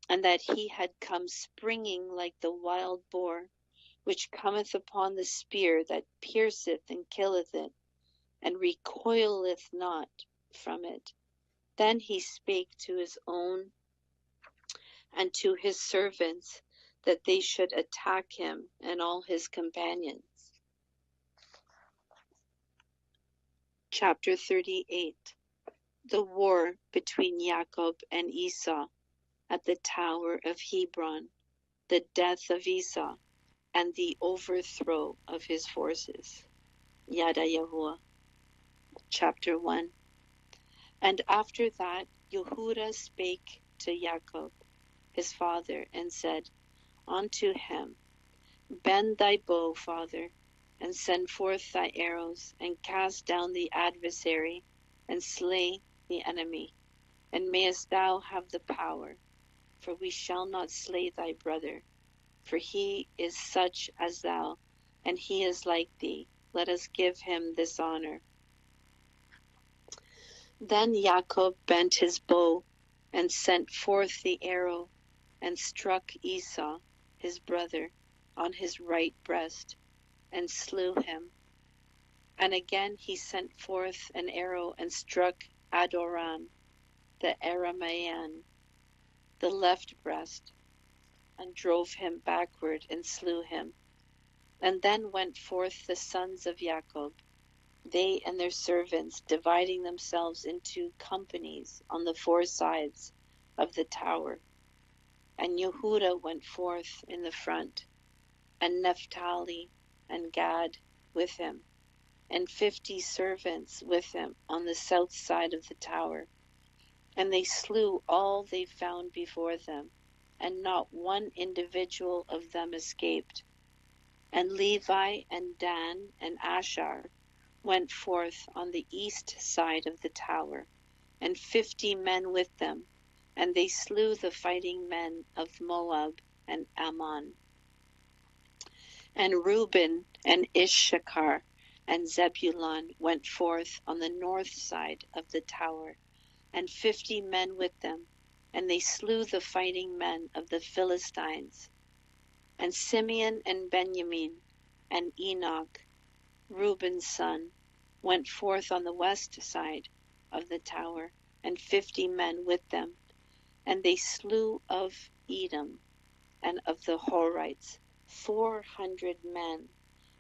and that he had come springing like the wild boar, which cometh upon the spear that pierceth and killeth it, and recoileth not from it, then he spake to his own and to his servants that they should attack him and all his companions. Chapter 38. The war between Jacob and Esau at the tower of Hebron, the death of Esau, and the overthrow of his forces. Yada Yahuwah. Chapter 1. And after that Yehudah spake to Jacob, his father, and said unto him, Bend thy bow, father, and send forth thy arrows, and cast down the adversary, and slay the enemy. And mayest thou have the power, for we shall not slay thy brother, for he is such as thou, and he is like thee. Let us give him this honor. Then Jacob bent his bow, and sent forth the arrow, and struck Esau, his brother, on his right breast, and slew him. And again he sent forth an arrow, and struck Adoram, the Aramaean, the left breast, and drove him backward, and slew him. And then went forth the sons of Jacob, they and their servants, dividing themselves into companies on the four sides, of the tower. And Yehuda went forth in the front, and Naphtali and Gad with him, and 50 servants with him on the south side of the tower. And they slew all they found before them, and not one individual of them escaped. And Levi and Dan and Asher went forth on the east side of the tower, and 50 men with them, and they slew the fighting men of Moab and Ammon. And Reuben and Issachar and Zebulun went forth on the north side of the tower, and 50 men with them, and they slew the fighting men of the Philistines. And Simeon and Benjamin and Enoch, Reuben's son, went forth on the west side of the tower, and 50 men with them, and they slew of Edom and of the Horites 400 men,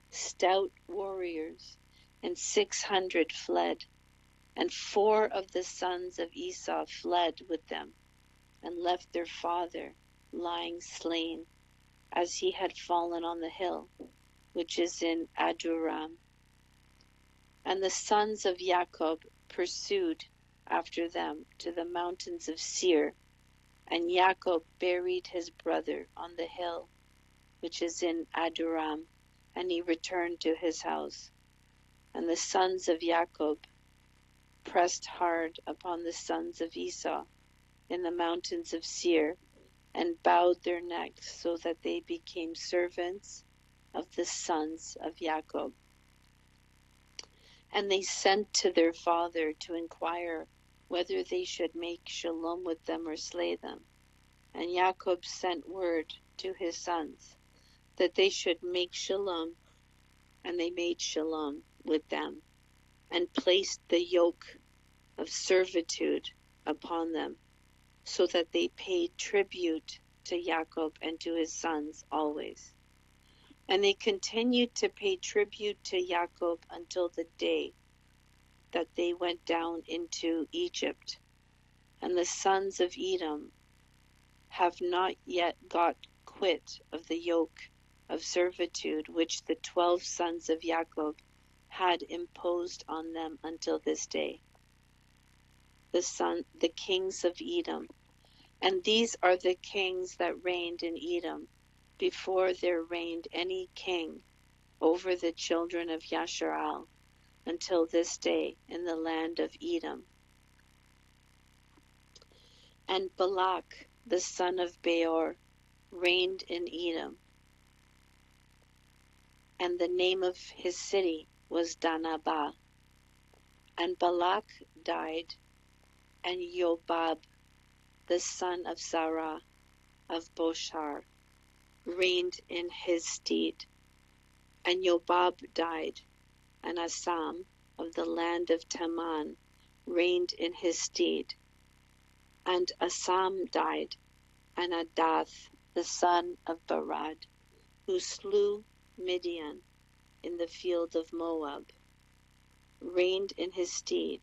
stout warriors, and 600 fled. And 4 of the sons of Esau fled with them, and left their father lying slain, as he had fallen on the hill, which is in Aduram. And the sons of Jacob pursued after them to the mountains of Seir, and Jacob buried his brother on the hill, which is in Aduram, and he returned to his house. And the sons of Jacob pressed hard upon the sons of Esau in the mountains of Seir, and bowed their necks, so that they became servants of the sons of Jacob. And they sent to their father to inquire whether they should make shalom with them or slay them. And Jacob sent word to his sons that they should make shalom, and they made shalom with them, and placed the yoke of servitude upon them, so that they paid tribute to Jacob and to his sons always. And they continued to pay tribute to Jacob until the day that they went down into Egypt. And the sons of Edom have not yet got quit of the yoke of servitude which the 12 sons of Jacob had imposed on them until this day. The kings of Edom. And these are the kings that reigned in Edom, before there reigned any king over the children of Yasharal, until this day in the land of Edom. And Balak, the son of Beor, reigned in Edom, and the name of his city was Danabah. And Balak died, and Yobab, the son of Sarah of Boshar, reigned in his stead. And Yobab died, and Asam of the land of Teman reigned in his stead. And Asam died, and Adath, the son of Barad, who slew Midian in the field of Moab, reigned in his stead,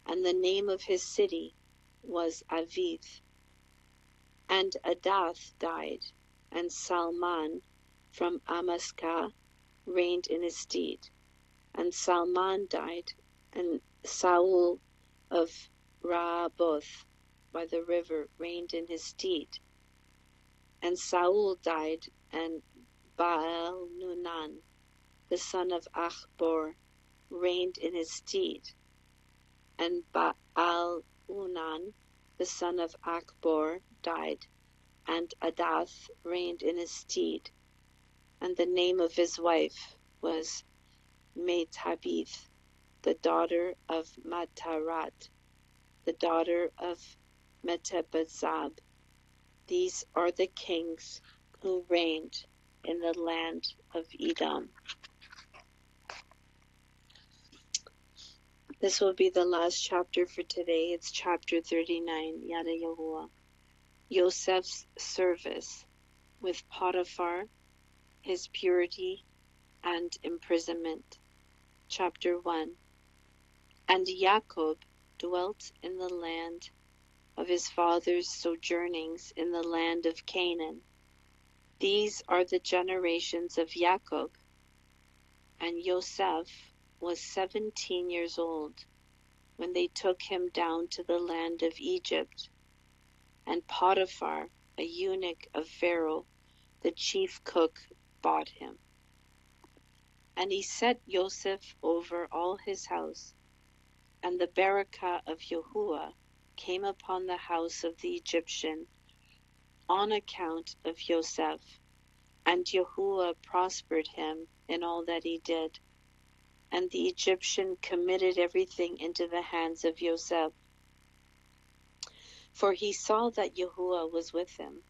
and the name of his city was Avith. And Adath died, and Salman from Amaskah reigned in his stead. And Salman died, and Saul of Raboth by the river reigned in his stead. And Saul died, and Baal-Nunan, the son of Achbor, reigned in his stead. And Baal-Unan, the son of Achbor, died, and Adath reigned in his stead. And the name of his wife was Metabith, the daughter of Matarat, the daughter of Metabazab. These are the kings who reigned in the land of Edom. This will be the last chapter for today. It's chapter 39, Yada Yahuwah. Yosef's service with Potiphar, his purity and imprisonment. Chapter 1. And Jacob dwelt in the land of his father's sojournings in the land of Canaan. These are the generations of Jacob, and Joseph was 17 years old when they took him down to the land of Egypt, and Potiphar, a eunuch of Pharaoh, the chief cook, bought him. And he set Joseph over all his house, and the barakah of Yahuwah came upon the house of the Egyptian on account of Joseph, and Yahuwah prospered him in all that he did. And the Egyptian committed everything into the hands of Joseph, for he saw that Yahuwah was with him,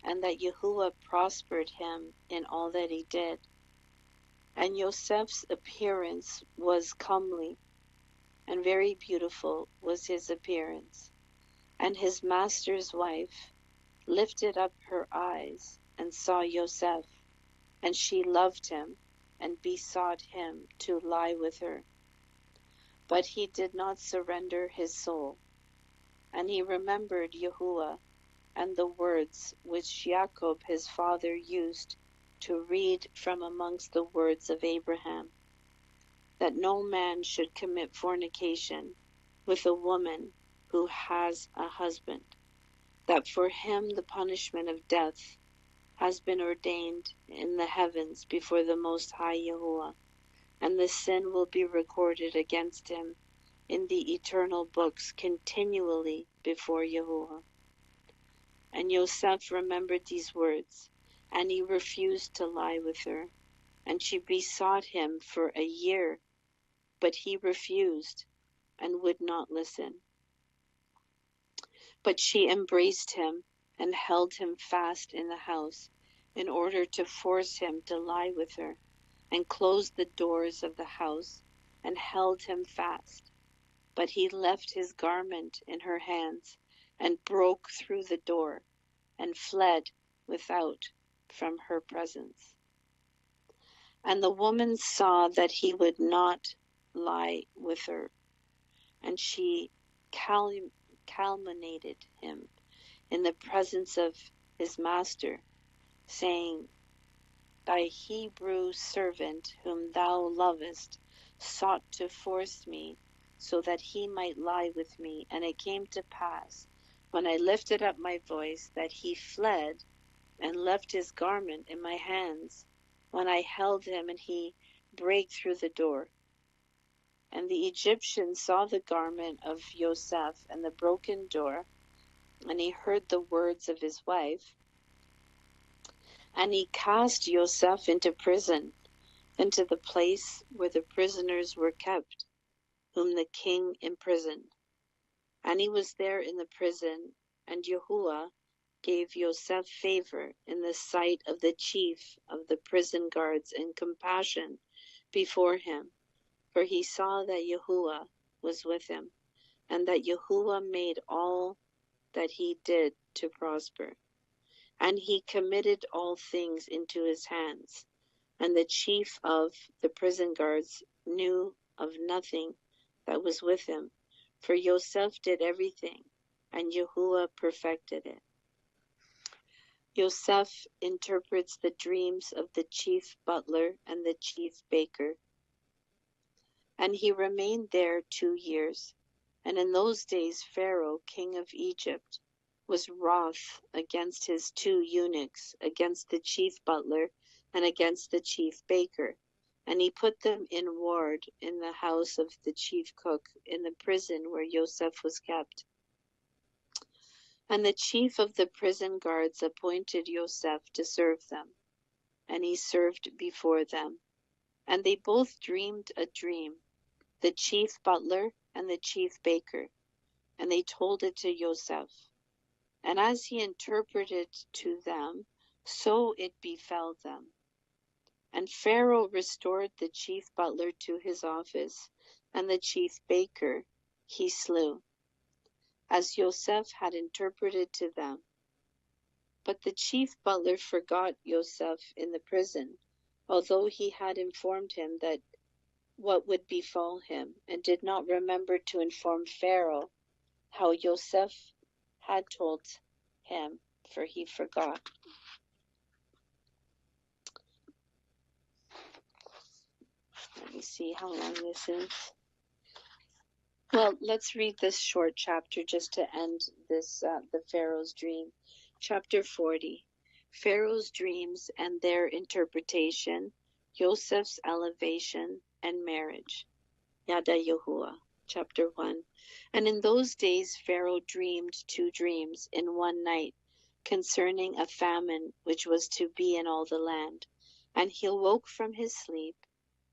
and that Yahuwah prospered him in all that he did. And Joseph's appearance was comely, and very beautiful was his appearance. And his master's wife lifted up her eyes and saw Joseph, and she loved him and besought him to lie with her. But he did not surrender his soul. And he remembered Yahuwah and the words which Jacob his father used to read from amongst the words of Abraham, that no man should commit fornication with a woman who has a husband, that for him the punishment of death has been ordained in the heavens before the Most High Yahuwah, and the sin will be recorded against him in the eternal books continually before Yahuwah. And Joseph remembered these words, and he refused to lie with her. And she besought him for a year, but he refused and would not listen. But she embraced him and held him fast in the house, in order to force him to lie with her, and closed the doors of the house and held him fast. But he left his garment in her hands, and broke through the door, and fled without from her presence. And the woman saw that he would not lie with her, and she calumniated him in the presence of his master, saying, Thy Hebrew servant, whom thou lovest, sought to force me, so that he might lie with me. And it came to pass, when I lifted up my voice, that he fled and left his garment in my hands, when I held him, and he brake through the door. And the Egyptian saw the garment of Joseph and the broken door, and he heard the words of his wife. And he cast Joseph into prison, into the place where the prisoners were kept, whom the king imprisoned. And he was there in the prison, and Yahuwah gave Joseph favor in the sight of the chief of the prison guards, and compassion before him, for he saw that Yahuwah was with him, and that Yahuwah made all that he did to prosper. And he committed all things into his hands, and the chief of the prison guards knew of nothing that was with him, for Joseph did everything, and Yahuwah perfected it. Joseph interprets the dreams of the chief butler and the chief baker. And he remained there 2 years. And in those days Pharaoh, king of Egypt, was wroth against his 2 eunuchs, against the chief butler and against the chief baker. And he put them in ward in the house of the chief cook, in the prison where Joseph was kept. And the chief of the prison guards appointed Joseph to serve them, and he served before them. And they both dreamed a dream, the chief butler and the chief baker, and they told it to Joseph. And as he interpreted to them, so it befell them. And Pharaoh restored the chief butler to his office, and the chief baker he slew, as Joseph had interpreted to them. But the chief butler forgot Joseph in the prison, although he had informed him that what would befall him, and did not remember to inform Pharaoh how Joseph had told him, for he forgot. Let me see how long this is. Well, let's read this short chapter just to end this, the Pharaoh's dream. Chapter 40, Pharaoh's dreams and their interpretation, Joseph's elevation and marriage. Yada Yahuwah. Chapter 1. And in those days Pharaoh dreamed 2 dreams in one night concerning a famine which was to be in all the land. And he awoke from his sleep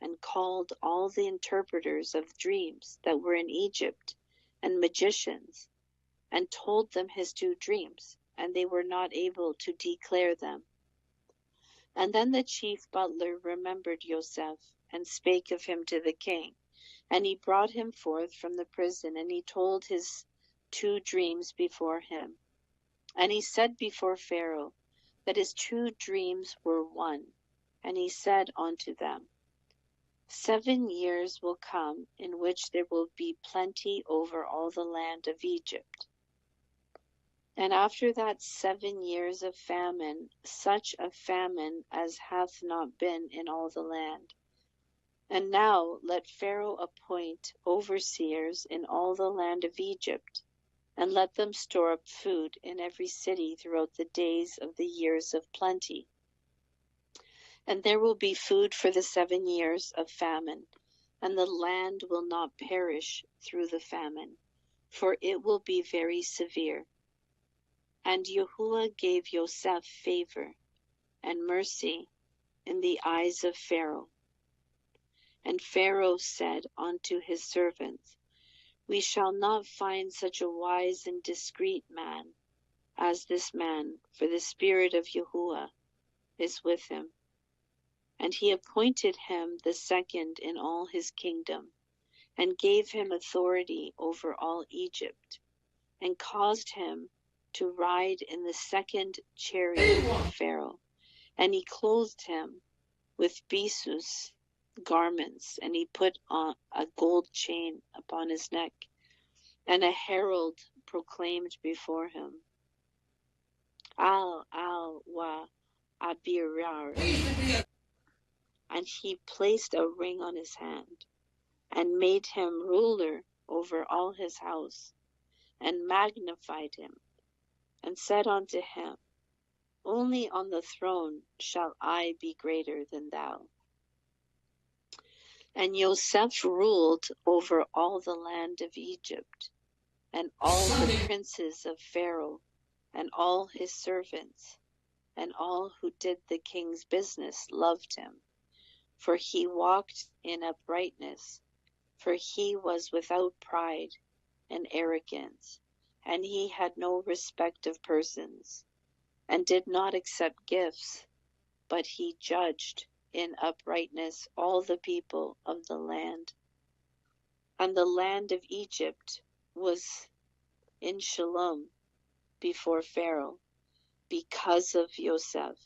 and called all the interpreters of dreams that were in Egypt and magicians, and told them his 2 dreams, and they were not able to declare them. And then the chief butler remembered Joseph, and spake of him to the king. And he brought him forth from the prison, and he told his 2 dreams before him. And he said before Pharaoh that his 2 dreams were one. And he said unto them, 7 years will come in which there will be plenty over all the land of Egypt. And after that 7 years of famine, such a famine as hath not been in all the land. And now let Pharaoh appoint overseers in all the land of Egypt, and let them store up food in every city throughout the days of the years of plenty. And there will be food for the 7 years of famine, and the land will not perish through the famine, for it will be very severe. And Yahuwah gave Joseph favor and mercy in the eyes of Pharaoh. And Pharaoh said unto his servants, We shall not find such a wise and discreet man as this man, for the spirit of Yahuwah is with him. And he appointed him the second in all his kingdom, and gave him authority over all Egypt, and caused him to ride in the second chariot of Pharaoh. And he clothed him with byssus garments, and he put on a gold chain upon his neck, and a herald proclaimed before him, Al wa Abirar. And he placed a ring on his hand, and made him ruler over all his house, and magnified him, and said unto him, Only on the throne shall I be greater than thou. And Joseph ruled over all the land of Egypt, and all the princes of Pharaoh, and all his servants, and all who did the king's business loved him. For he walked in uprightness, for he was without pride and arrogance, and he had no respect of persons, and did not accept gifts, but he judged in uprightness all the people of the land. And the land of Egypt was in shalom before Pharaoh, because of Joseph,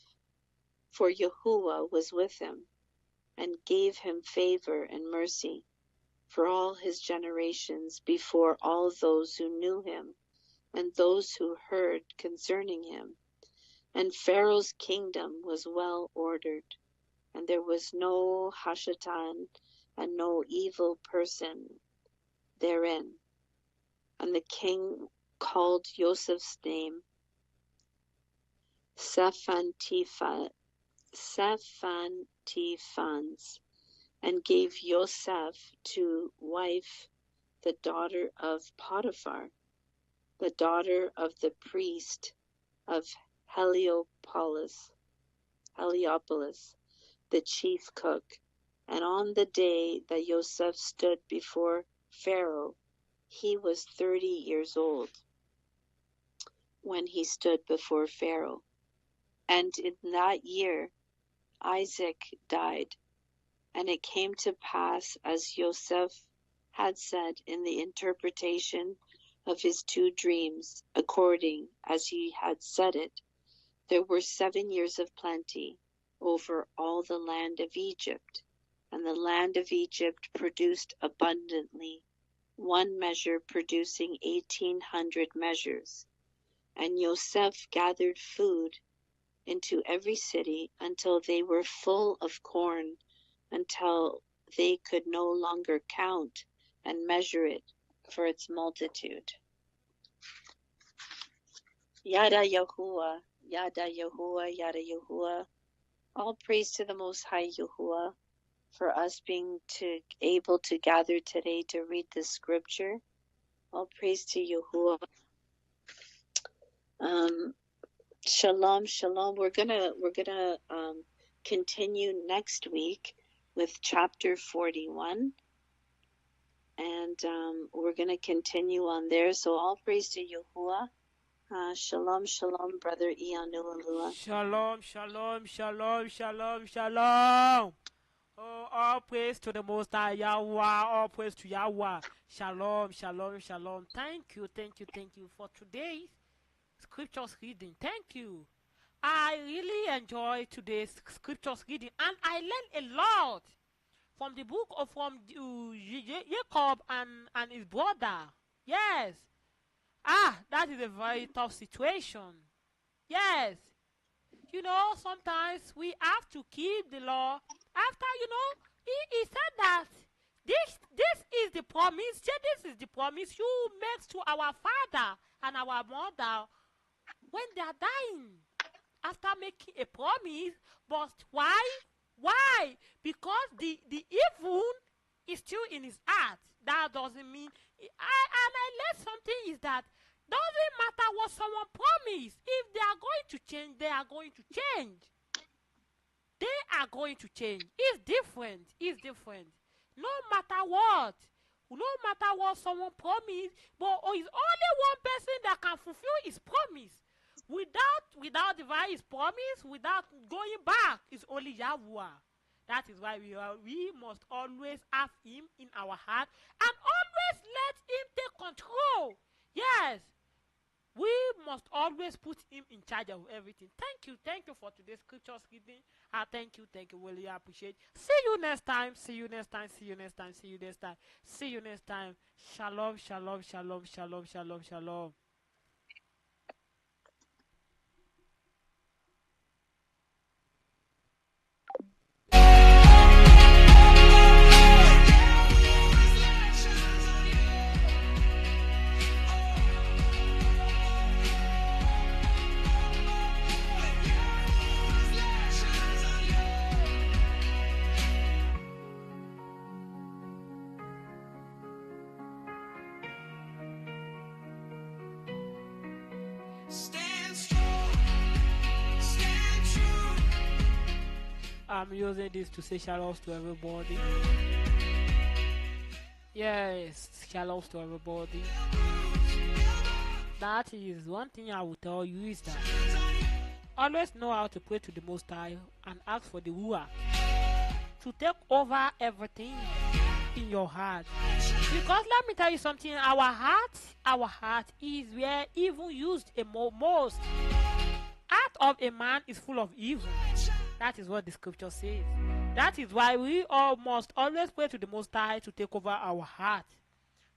for Yahuwah was with him, and gave him favor and mercy for all his generations before all those who knew him, and those who heard concerning him. And Pharaoh's kingdom was well ordered, and there was no Hashatan and no evil person therein. And the king called Joseph's name Sephantiphans, and gave Joseph to wife the daughter of Potiphar, the daughter of the priest of Heliopolis, the chief cook. And on the day that Joseph stood before Pharaoh, he was 30 years old when he stood before Pharaoh. And in that year Isaac died. And it came to pass, as Joseph had said in the interpretation of his 2 dreams, according as he had said it, there were 7 years of plenty over all the land of Egypt. And the land of Egypt produced abundantly, one measure producing 1,800 measures. And Yosef gathered food into every city until they were full of corn, until they could no longer count and measure it for its multitude. Yada Yahuwah, Yada Yahuwah, Yada Yahuwah. All praise to the Most High Yahuwah for us being able to gather today to read the scripture. All praise to Yahuwah. Shalom, shalom. We're gonna continue next week with chapter 41, and we're gonna continue on there. So all praise to Yahuwah. Shalom, shalom, brother Ianualua. Shalom, shalom, shalom, shalom, shalom. Oh, all praise to the Most High Yahweh. All praise to Yahweh. Shalom, shalom, shalom. Thank you, thank you, thank you for today's scriptures reading. Thank you. I really enjoyed today's scriptures reading, and I learned a lot from the book of Jacob and his brother. Yes. That is a very tough situation. Yes. You know, sometimes we have to keep the law. After, he said that this is the promise. This is the promise you make to our father and our mother when they are dying. After making a promise, but why? Why? Because the evil is still in his heart. That doesn't mean. I learned something is that doesn't matter what someone promised. If they are going to change, they are going to change. They are going to change. It's different. It's different. No matter what. No matter what someone promised, but it's only one person that can fulfill his promise. Without divine his promise, without going back, it's only Yahweh. That is why we must always have him in our heart and always let him take control. Yes. We must always put him in charge of everything. Thank you for today's scriptures reading. Thank you, really appreciate. See you next time. See you next time. See you next time. See you next time. See you next time. Shalom, shalom, shalom, shalom, shalom, shalom. Stand strong, stand true. I'm using this to say shalom to everybody. Yes, shalom to everybody. That is one thing I will tell you is that always know how to pray to the Most High and ask for the Ruach to take over everything in your heart. Because let me tell you something, our heart is where evil used most. Heart of a man is full of evil. That is what the scripture says. That is why we all must always pray to the Most High to take over our heart,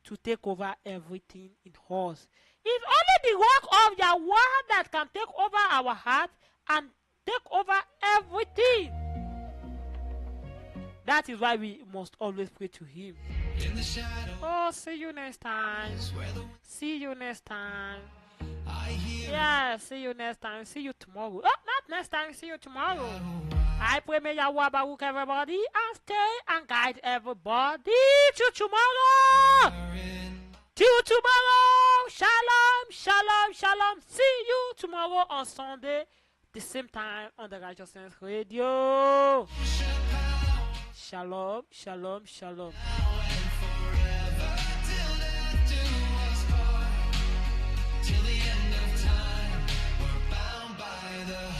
to take over everything in us. It's only the work of Yahweh that can take over our heart and take over everything. That is why we must always pray to him. In the shadow, Oh, see you next time. is where the See you next time. I hear Yeah, see you next time. See you tomorrow. Oh, not next time. See you tomorrow. I pray may Yahweh baruch everybody and stay and guide everybody till tomorrow. Till tomorrow. Shalom, shalom, shalom. See you tomorrow on Sunday, the same time on the Righteousness Radio. Shalom, shalom, shalom. till the end of time. We're bound by the